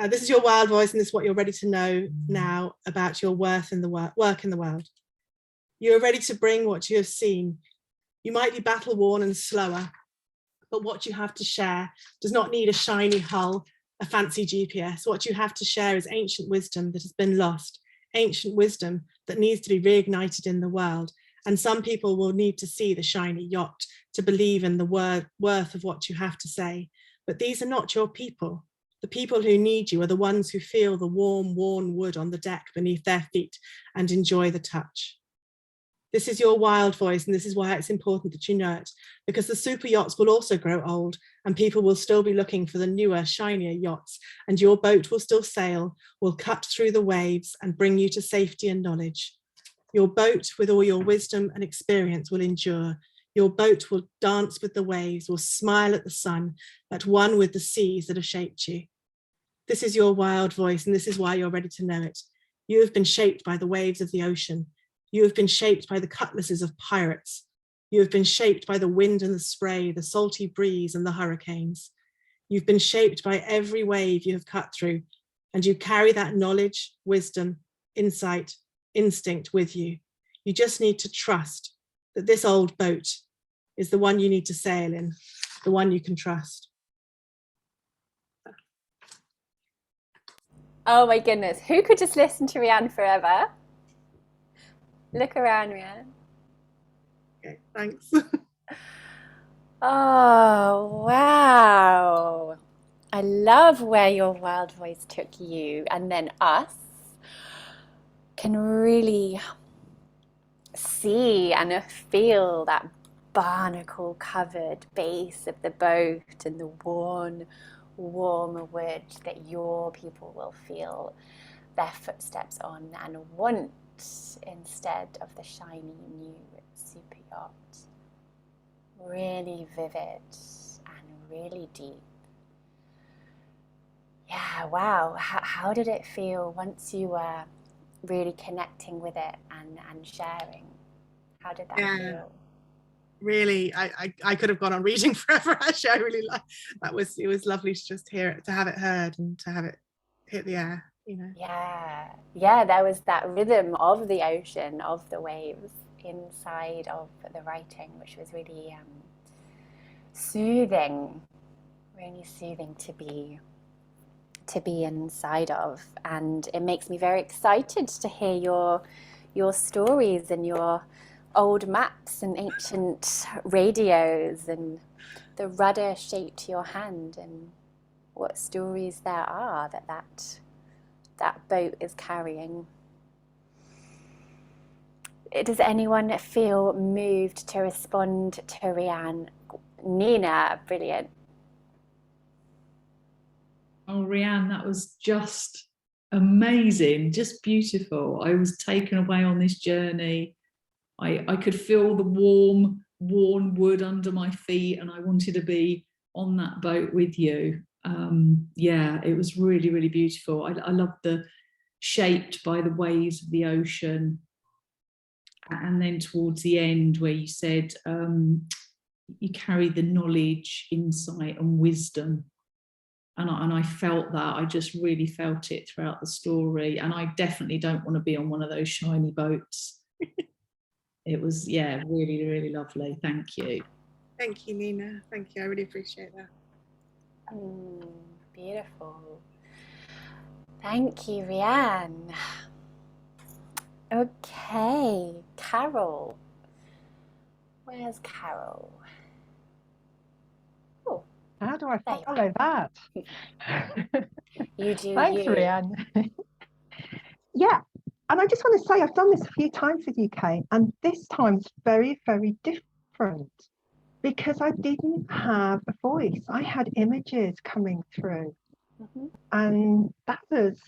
S9: This is your wild voice, and this is what you're ready to know now about your work in the world. You are ready to bring what you have seen. You might be battle worn and slower, but what you have to share does not need a shiny hull, a fancy GPS. What you have to share is ancient wisdom that has been lost, ancient wisdom that needs to be reignited in the world. And some people will need to see the shiny yacht to believe in the worth of what you have to say. But these are not your people. The people who need you are the ones who feel the warm, worn wood on the deck beneath their feet and enjoy the touch. This is your wild voice, and this is why it's important that you know it, because the super yachts will also grow old, and people will still be looking for the newer, shinier yachts, and your boat will still sail, will cut through the waves and bring you to safety and knowledge. Your boat, with all your wisdom and experience, will endure. Your boat will dance with the waves, will smile at the sun, at one with the seas that have shaped you. This is your wild voice, and this is why you're ready to know it. You have been shaped by the waves of the ocean. You have been shaped by the cutlasses of pirates. You have been shaped by the wind and the spray, the salty breeze and the hurricanes. You've been shaped by every wave you have cut through, and you carry that knowledge, wisdom, insight, instinct with you. You just need to trust that this old boat is the one you need to sail in, the one you can trust.
S1: Oh my goodness, who could just listen to Rianne forever? Look around, Rianne.
S9: Okay, thanks.
S1: Oh, wow. I love where your wild voice took you, and then us can really see and feel that barnacle covered base of the boat and the worn, warm wood that your people will feel their footsteps on and want instead of the shiny new super yacht. Really vivid and really deep. Yeah, wow. How did it feel once you were really connecting with it and sharing? How did that feel?
S9: Really, I could have gone on reading forever. Actually, I really like that. It was lovely to just hear it, to have it heard, and to have it hit the air. You know.
S1: Yeah. There was that rhythm of the ocean, of the waves inside of the writing, which was really soothing, really soothing to be inside of. And it makes me very excited to hear your stories and your old maps and ancient radios and the rudder shaped to your hand, and what stories there are that boat is carrying. Does anyone feel moved to respond to Rianne? Nina, brilliant.
S10: Oh, Rianne, that was just amazing, just beautiful. I was taken away on this journey. I could feel the warm, worn wood under my feet, and I wanted to be on that boat with you. Yeah, it was really, really beautiful. I loved the shaped by the waves of the ocean. And then towards the end where you said you carry the knowledge, insight and wisdom. And I felt that. I just really felt it throughout the story. And I definitely don't want to be on one of those shiny boats. It was, yeah, really, really lovely. Thank you.
S9: Thank you, Nina. Thank you. I really appreciate that.
S1: Beautiful. Thank you, Rianne. Okay, Carol. Where's Carol? Oh,
S11: How do I
S1: there you
S11: follow that?
S1: you do
S11: Thanks,
S1: you.
S11: Rianne. Yeah, and I just want to say I've done this a few times with you, Kate, and this time's very, very different because I didn't have a voice. I had images coming through, and that was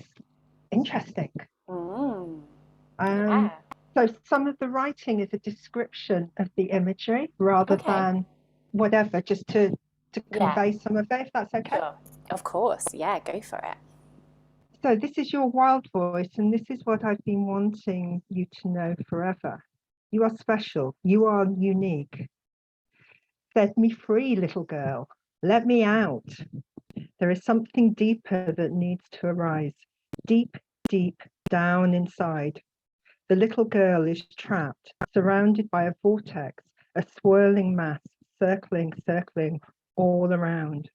S11: interesting.
S1: Yeah.
S11: So some of the writing is a description of the imagery rather than whatever, just to convey some of it, if that's okay.
S1: Sure. Of course. Yeah, go for it.
S11: So this is your wild voice, and this is what I've been wanting you to know forever. You are special. You are unique. Set me free, little girl. Let me out. There is something deeper that needs to arise. Deep, deep down inside. The little girl is trapped, surrounded by a vortex, a swirling mass, circling all around.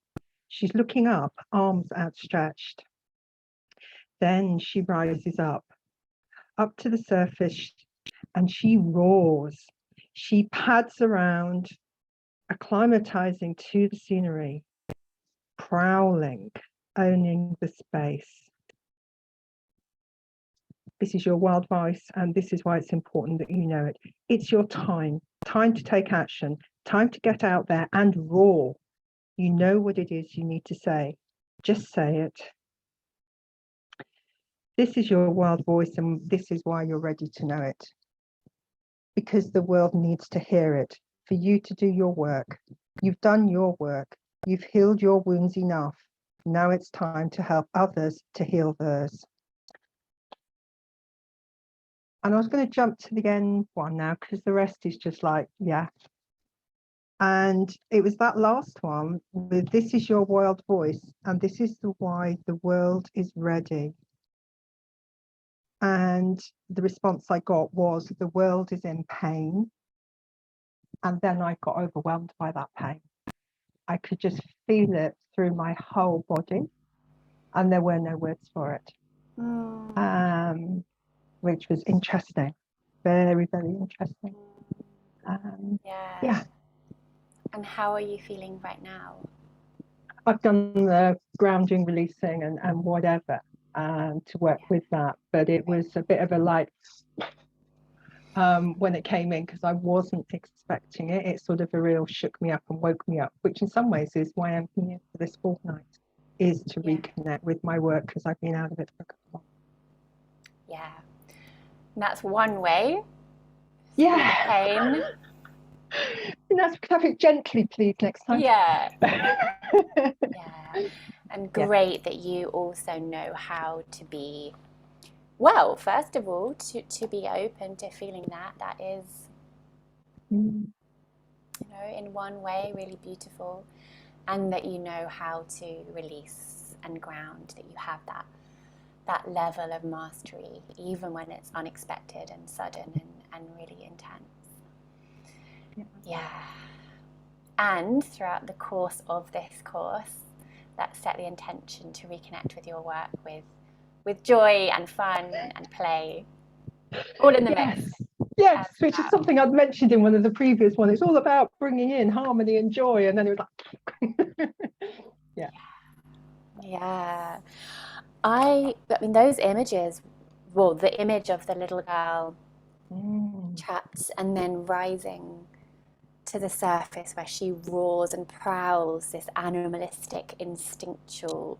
S11: She's looking up, arms outstretched. Then she rises up to the surface, and she roars. She pads around, acclimatizing to the scenery, prowling, owning the space. This is your wild voice, and this is why it's important that you know it. It's your time to take action, time to get out there and roar. You know what it is you need to say. Just say it. This is your wild voice, and this is why you're ready to know it. Because the world needs to hear it, for you to do your work. You've done your work. You've healed your wounds enough. Now it's time to help others to heal theirs. And I was going to jump to the end one now, because the rest is just like, yeah. And it was that last one with this is your wild voice, and this is the why the world is ready. And the response I got was the world is in pain. And then I got overwhelmed by that pain. I could just feel it through my whole body, and there were no words for it. Which was interesting, very, very interesting. Yeah.
S1: And how are you feeling right now?
S11: I've done the grounding, releasing, and whatever to work with that, but it was a bit of a like when it came in, because I wasn't expecting it. It sort of a real shook me up and woke me up, which in some ways is why I'm here for this fortnight, is to reconnect with my work, because I've been out of it for a couple of months.
S1: Yeah, and that's one way.
S11: Yeah.
S1: Pain.
S11: And that's have it gently, please, next time.
S1: Yeah. Yeah. And great that you also know how to be, well, first of all, to be open to feeling that is, you know, in one way really beautiful, and that you know how to release and ground, that you have that level of mastery, even when it's unexpected and sudden and really intense. Yeah. And throughout the course of this course, let's set the intention to reconnect with your work with joy and fun and play, all in the mix.
S11: Yes, which is something I'd mentioned in one of the previous ones. It's all about bringing in harmony and joy, and then it was like,
S1: Yeah. I mean, those images, well, the image of the little girl trapped and then rising to the surface where she roars and prowls, this animalistic, instinctual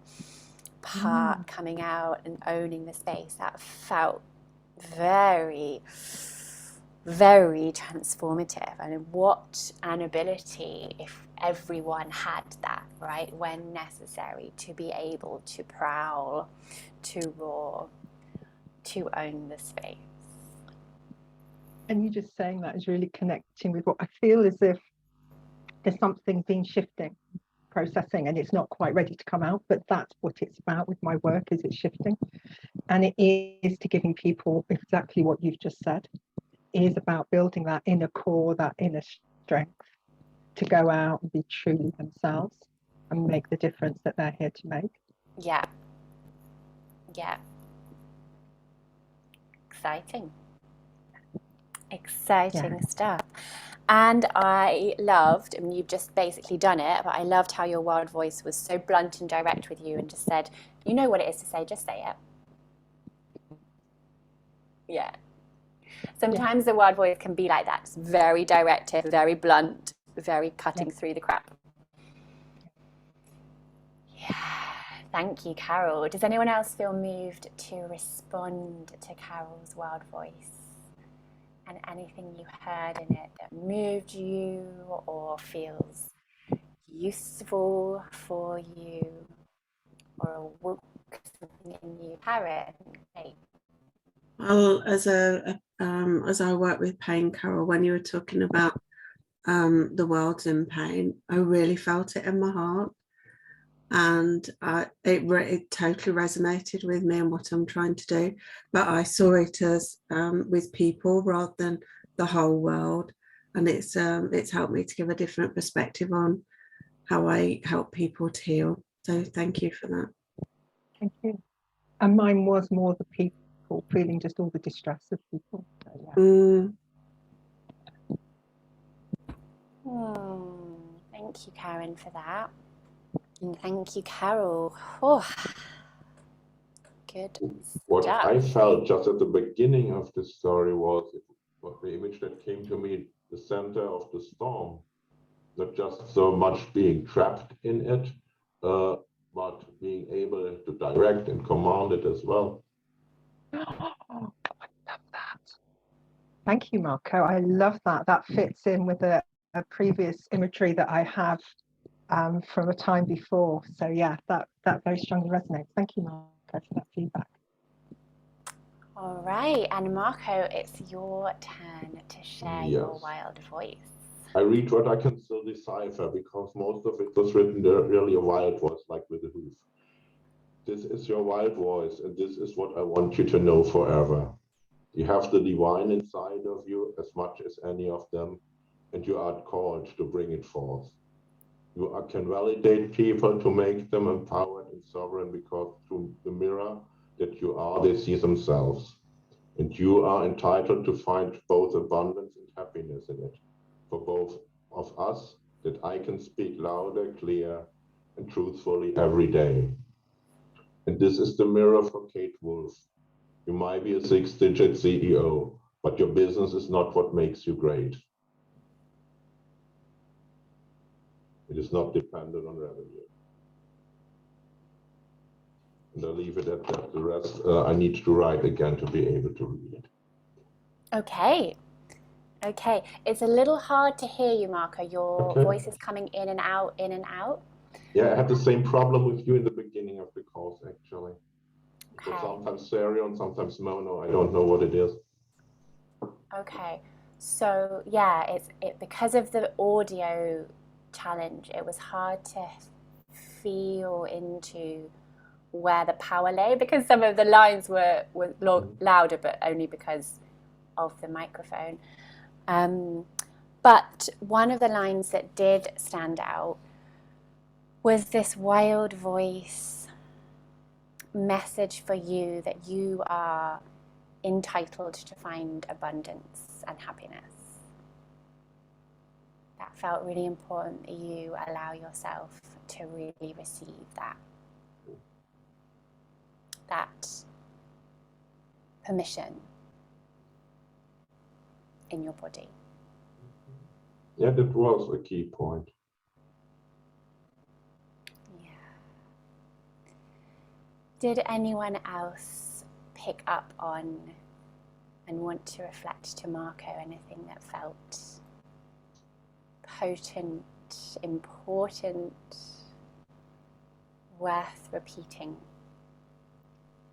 S1: part coming out and owning the space, that felt very, very transformative. And what an ability if everyone had that, right, when necessary, to be able to prowl, to roar, to own the space.
S11: And you just saying that is really connecting with what I feel, as if there's something been shifting, processing, and it's not quite ready to come out, but that's what it's about with my work, is it's shifting. And it is to giving people exactly what you've just said. It is about building that inner core, that inner strength to go out and be truly themselves and make the difference that they're here to make.
S1: Yeah. Exciting stuff. And I loved, I mean, you've just basically done it, but I loved how your wild voice was so blunt and direct with you and just said, you know what it is to say, just say it. Yeah. Sometimes the wild voice can be like that. It's very directive, very blunt, very cutting through the crap. Yeah. Thank you, Carol. Does anyone else feel moved to respond to Carol's wild voice? And anything you heard in it that moved you or feels useful for you or awoke something in you? Karen, Kate.
S2: Well, as I work with pain, Carol, when you were talking about the world's in pain, I really felt it in my heart, and it totally resonated with me and what I'm trying to do. But I saw it as with people rather than the whole world, and it's helped me to give a different perspective on how I help people to heal. So thank you for that.
S11: Thank you. And mine was more the people feeling just all the distress of people. So, yeah.
S1: Thank you, Karen, for that. And thank you, Carol. Oh, good
S4: What
S1: stuff.
S4: I felt just at the beginning of the story was the image that came to me, the center of the storm. Not just so much being trapped in it, but being able to direct and command it as well.
S11: Oh, I love that. Thank you, Marco. I love that. That fits in with a previous imagery that I have from a time before. So yeah, that very strongly resonates. Thank you, Marco, for that feedback.
S1: All right, and Marco, it's your turn to share your wild voice.
S4: I read what I can still decipher, because most of it was written really a wild voice, like with a hoof. This is your wild voice, and this is what I want you to know forever. You have the divine inside of you as much as any of them, and you are called to bring it forth. You can validate people to make them empowered and sovereign, because through the mirror that you are, they see themselves. And you are entitled to find both abundance and happiness in it, for both of us, that I can speak louder, clear, and truthfully every day. And this is the mirror for Kate Wolf. You might be a 6-digit CEO, but your business is not what makes you great. It is not dependent on revenue. And I'll leave it at that. The rest I need to write again to be able to read it.
S1: Okay. Okay. It's a little hard to hear you, Marco. Your voice is coming in and out, in and out.
S4: Yeah, I had the same problem with you in the beginning of the course, actually.
S1: Okay.
S4: So sometimes stereo and sometimes mono. I don't know what it is.
S1: Okay. So yeah, because of the audio challenge, it was hard to feel into where the power lay, because some of the lines were louder, but only because of the microphone. But one of the lines that did stand out was this wild voice message for you that you are entitled to find abundance and happiness. That felt really important that you allow yourself to really receive that permission in your body.
S4: Yeah, that was a key point.
S1: Yeah. Did anyone else pick up on and want to reflect to Marco anything that felt potent, important, worth repeating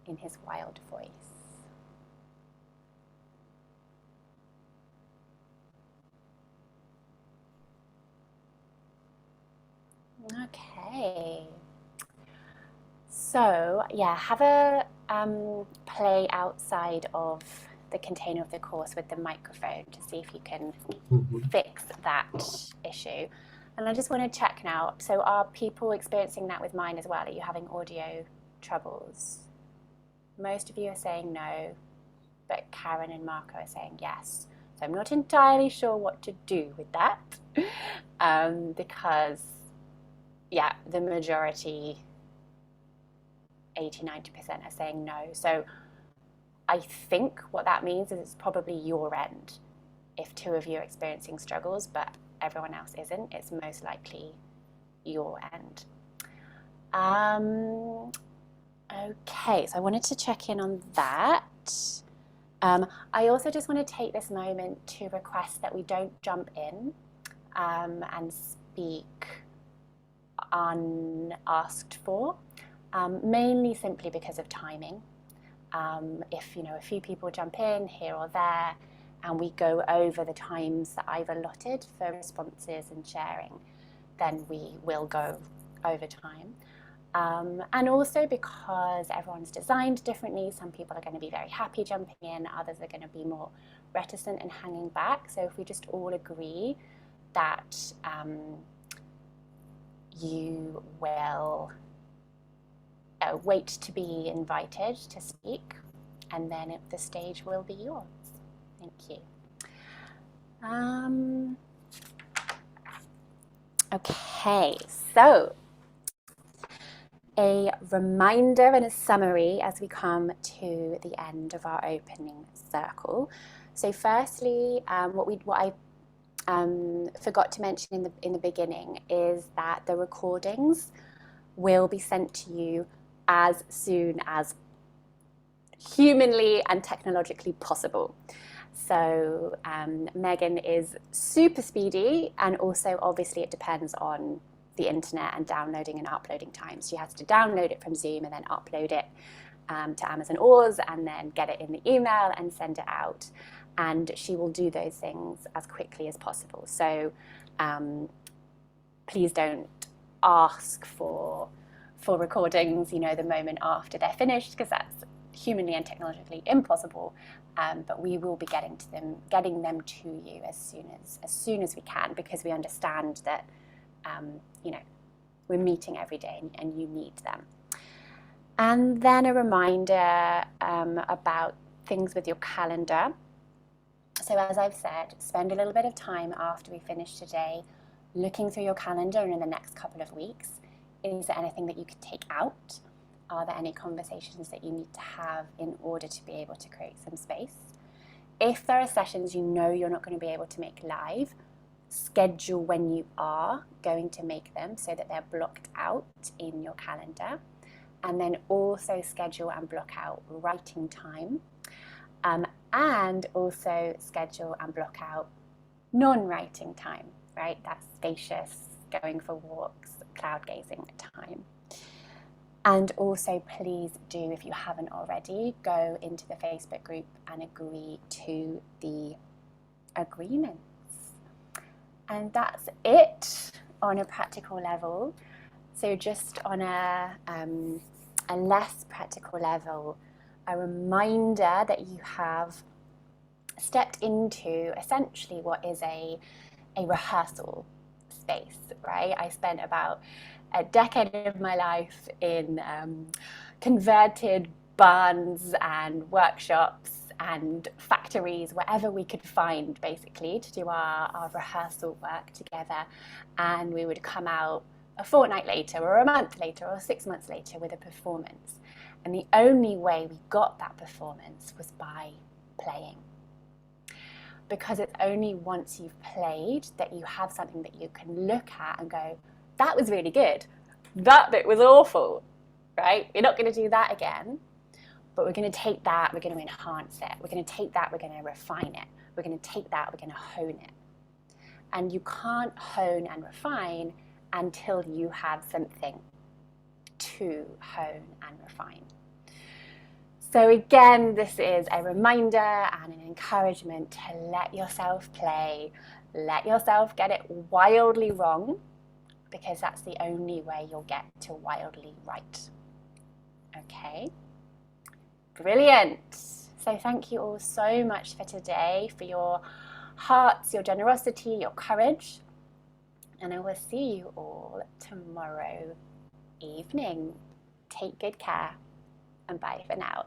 S1: in his wild voice? Okay. So yeah, have a play outside of the container of the course with the microphone to see if you can fix that issue. And I just want to check now, so are people experiencing that with mine as well? Are you having audio troubles? Most of you are saying no, but Karen and Marco are saying yes. So I'm not entirely sure what to do with that, because, yeah, the majority, 80–90% are saying no. So I think what that means is it's probably your end. If 2 of you are experiencing struggles, but everyone else isn't, it's most likely your end. Okay, so I wanted to check in on that. I also just want to take this moment to request that we don't jump in and speak unasked for, mainly simply because of timing. If a few people jump in here or there and we go over the times that I've allotted for responses and sharing, then we will go over time. And also because everyone's designed differently, some people are going to be very happy jumping in, others are going to be more reticent and hanging back. So if we just all agree that you will wait to be invited to speak, and then the stage will be yours. Thank you. Okay, so a reminder and a summary as we come to the end of our opening circle. So firstly, what I forgot to mention in the beginning is that the recordings will be sent to you as soon as humanly and technologically possible. So Megan is super speedy, and also obviously it depends on the internet and downloading and uploading times. She has to download it from Zoom and then upload it to Amazon Oars and then get it in the email and send it out. And she will do those things as quickly as possible. So please don't ask for recordings, the moment after they're finished, because that's humanly and technologically impossible. But we will be getting them to you as soon as we can, because we understand that we're meeting every day and you need them. And then a reminder about things with your calendar. So as I've said, spend a little bit of time after we finish today looking through your calendar and in the next couple of weeks. Is there anything that you could take out? Are there any conversations that you need to have in order to be able to create some space? If there are sessions you're not going to be able to make live, schedule when you are going to make them so that they're blocked out in your calendar. And then also schedule and block out writing time. And also schedule and block out non-writing time, right? That's spacious, going for walks, cloud gazing time. And also please do, if you haven't already, go into the Facebook group and agree to the agreements. And that's it on a practical level. So just on a less practical level, a reminder that you have stepped into essentially what is a rehearsal space, right? I spent about a decade of my life in converted barns and workshops and factories, wherever we could find, basically, to do our rehearsal work together. And we would come out a fortnight later or a month later or 6 months later with a performance. And the only way we got that performance was by playing. Because it's only once you've played that you have something that you can look at and go, that was really good. That bit was awful, right? We're not going to do that again, but we're going to take that, we're going to enhance it. We're going to take that, we're going to refine it. We're going to take that, we're going to hone it. And you can't hone and refine until you have something to hone and refine. So again, this is a reminder and an encouragement to let yourself play, let yourself get it wildly wrong, because that's the only way you'll get to wildly right. Okay, brilliant. So thank you all so much for today, for your hearts, your generosity, your courage. And I will see you all tomorrow evening. Take good care and bye for now.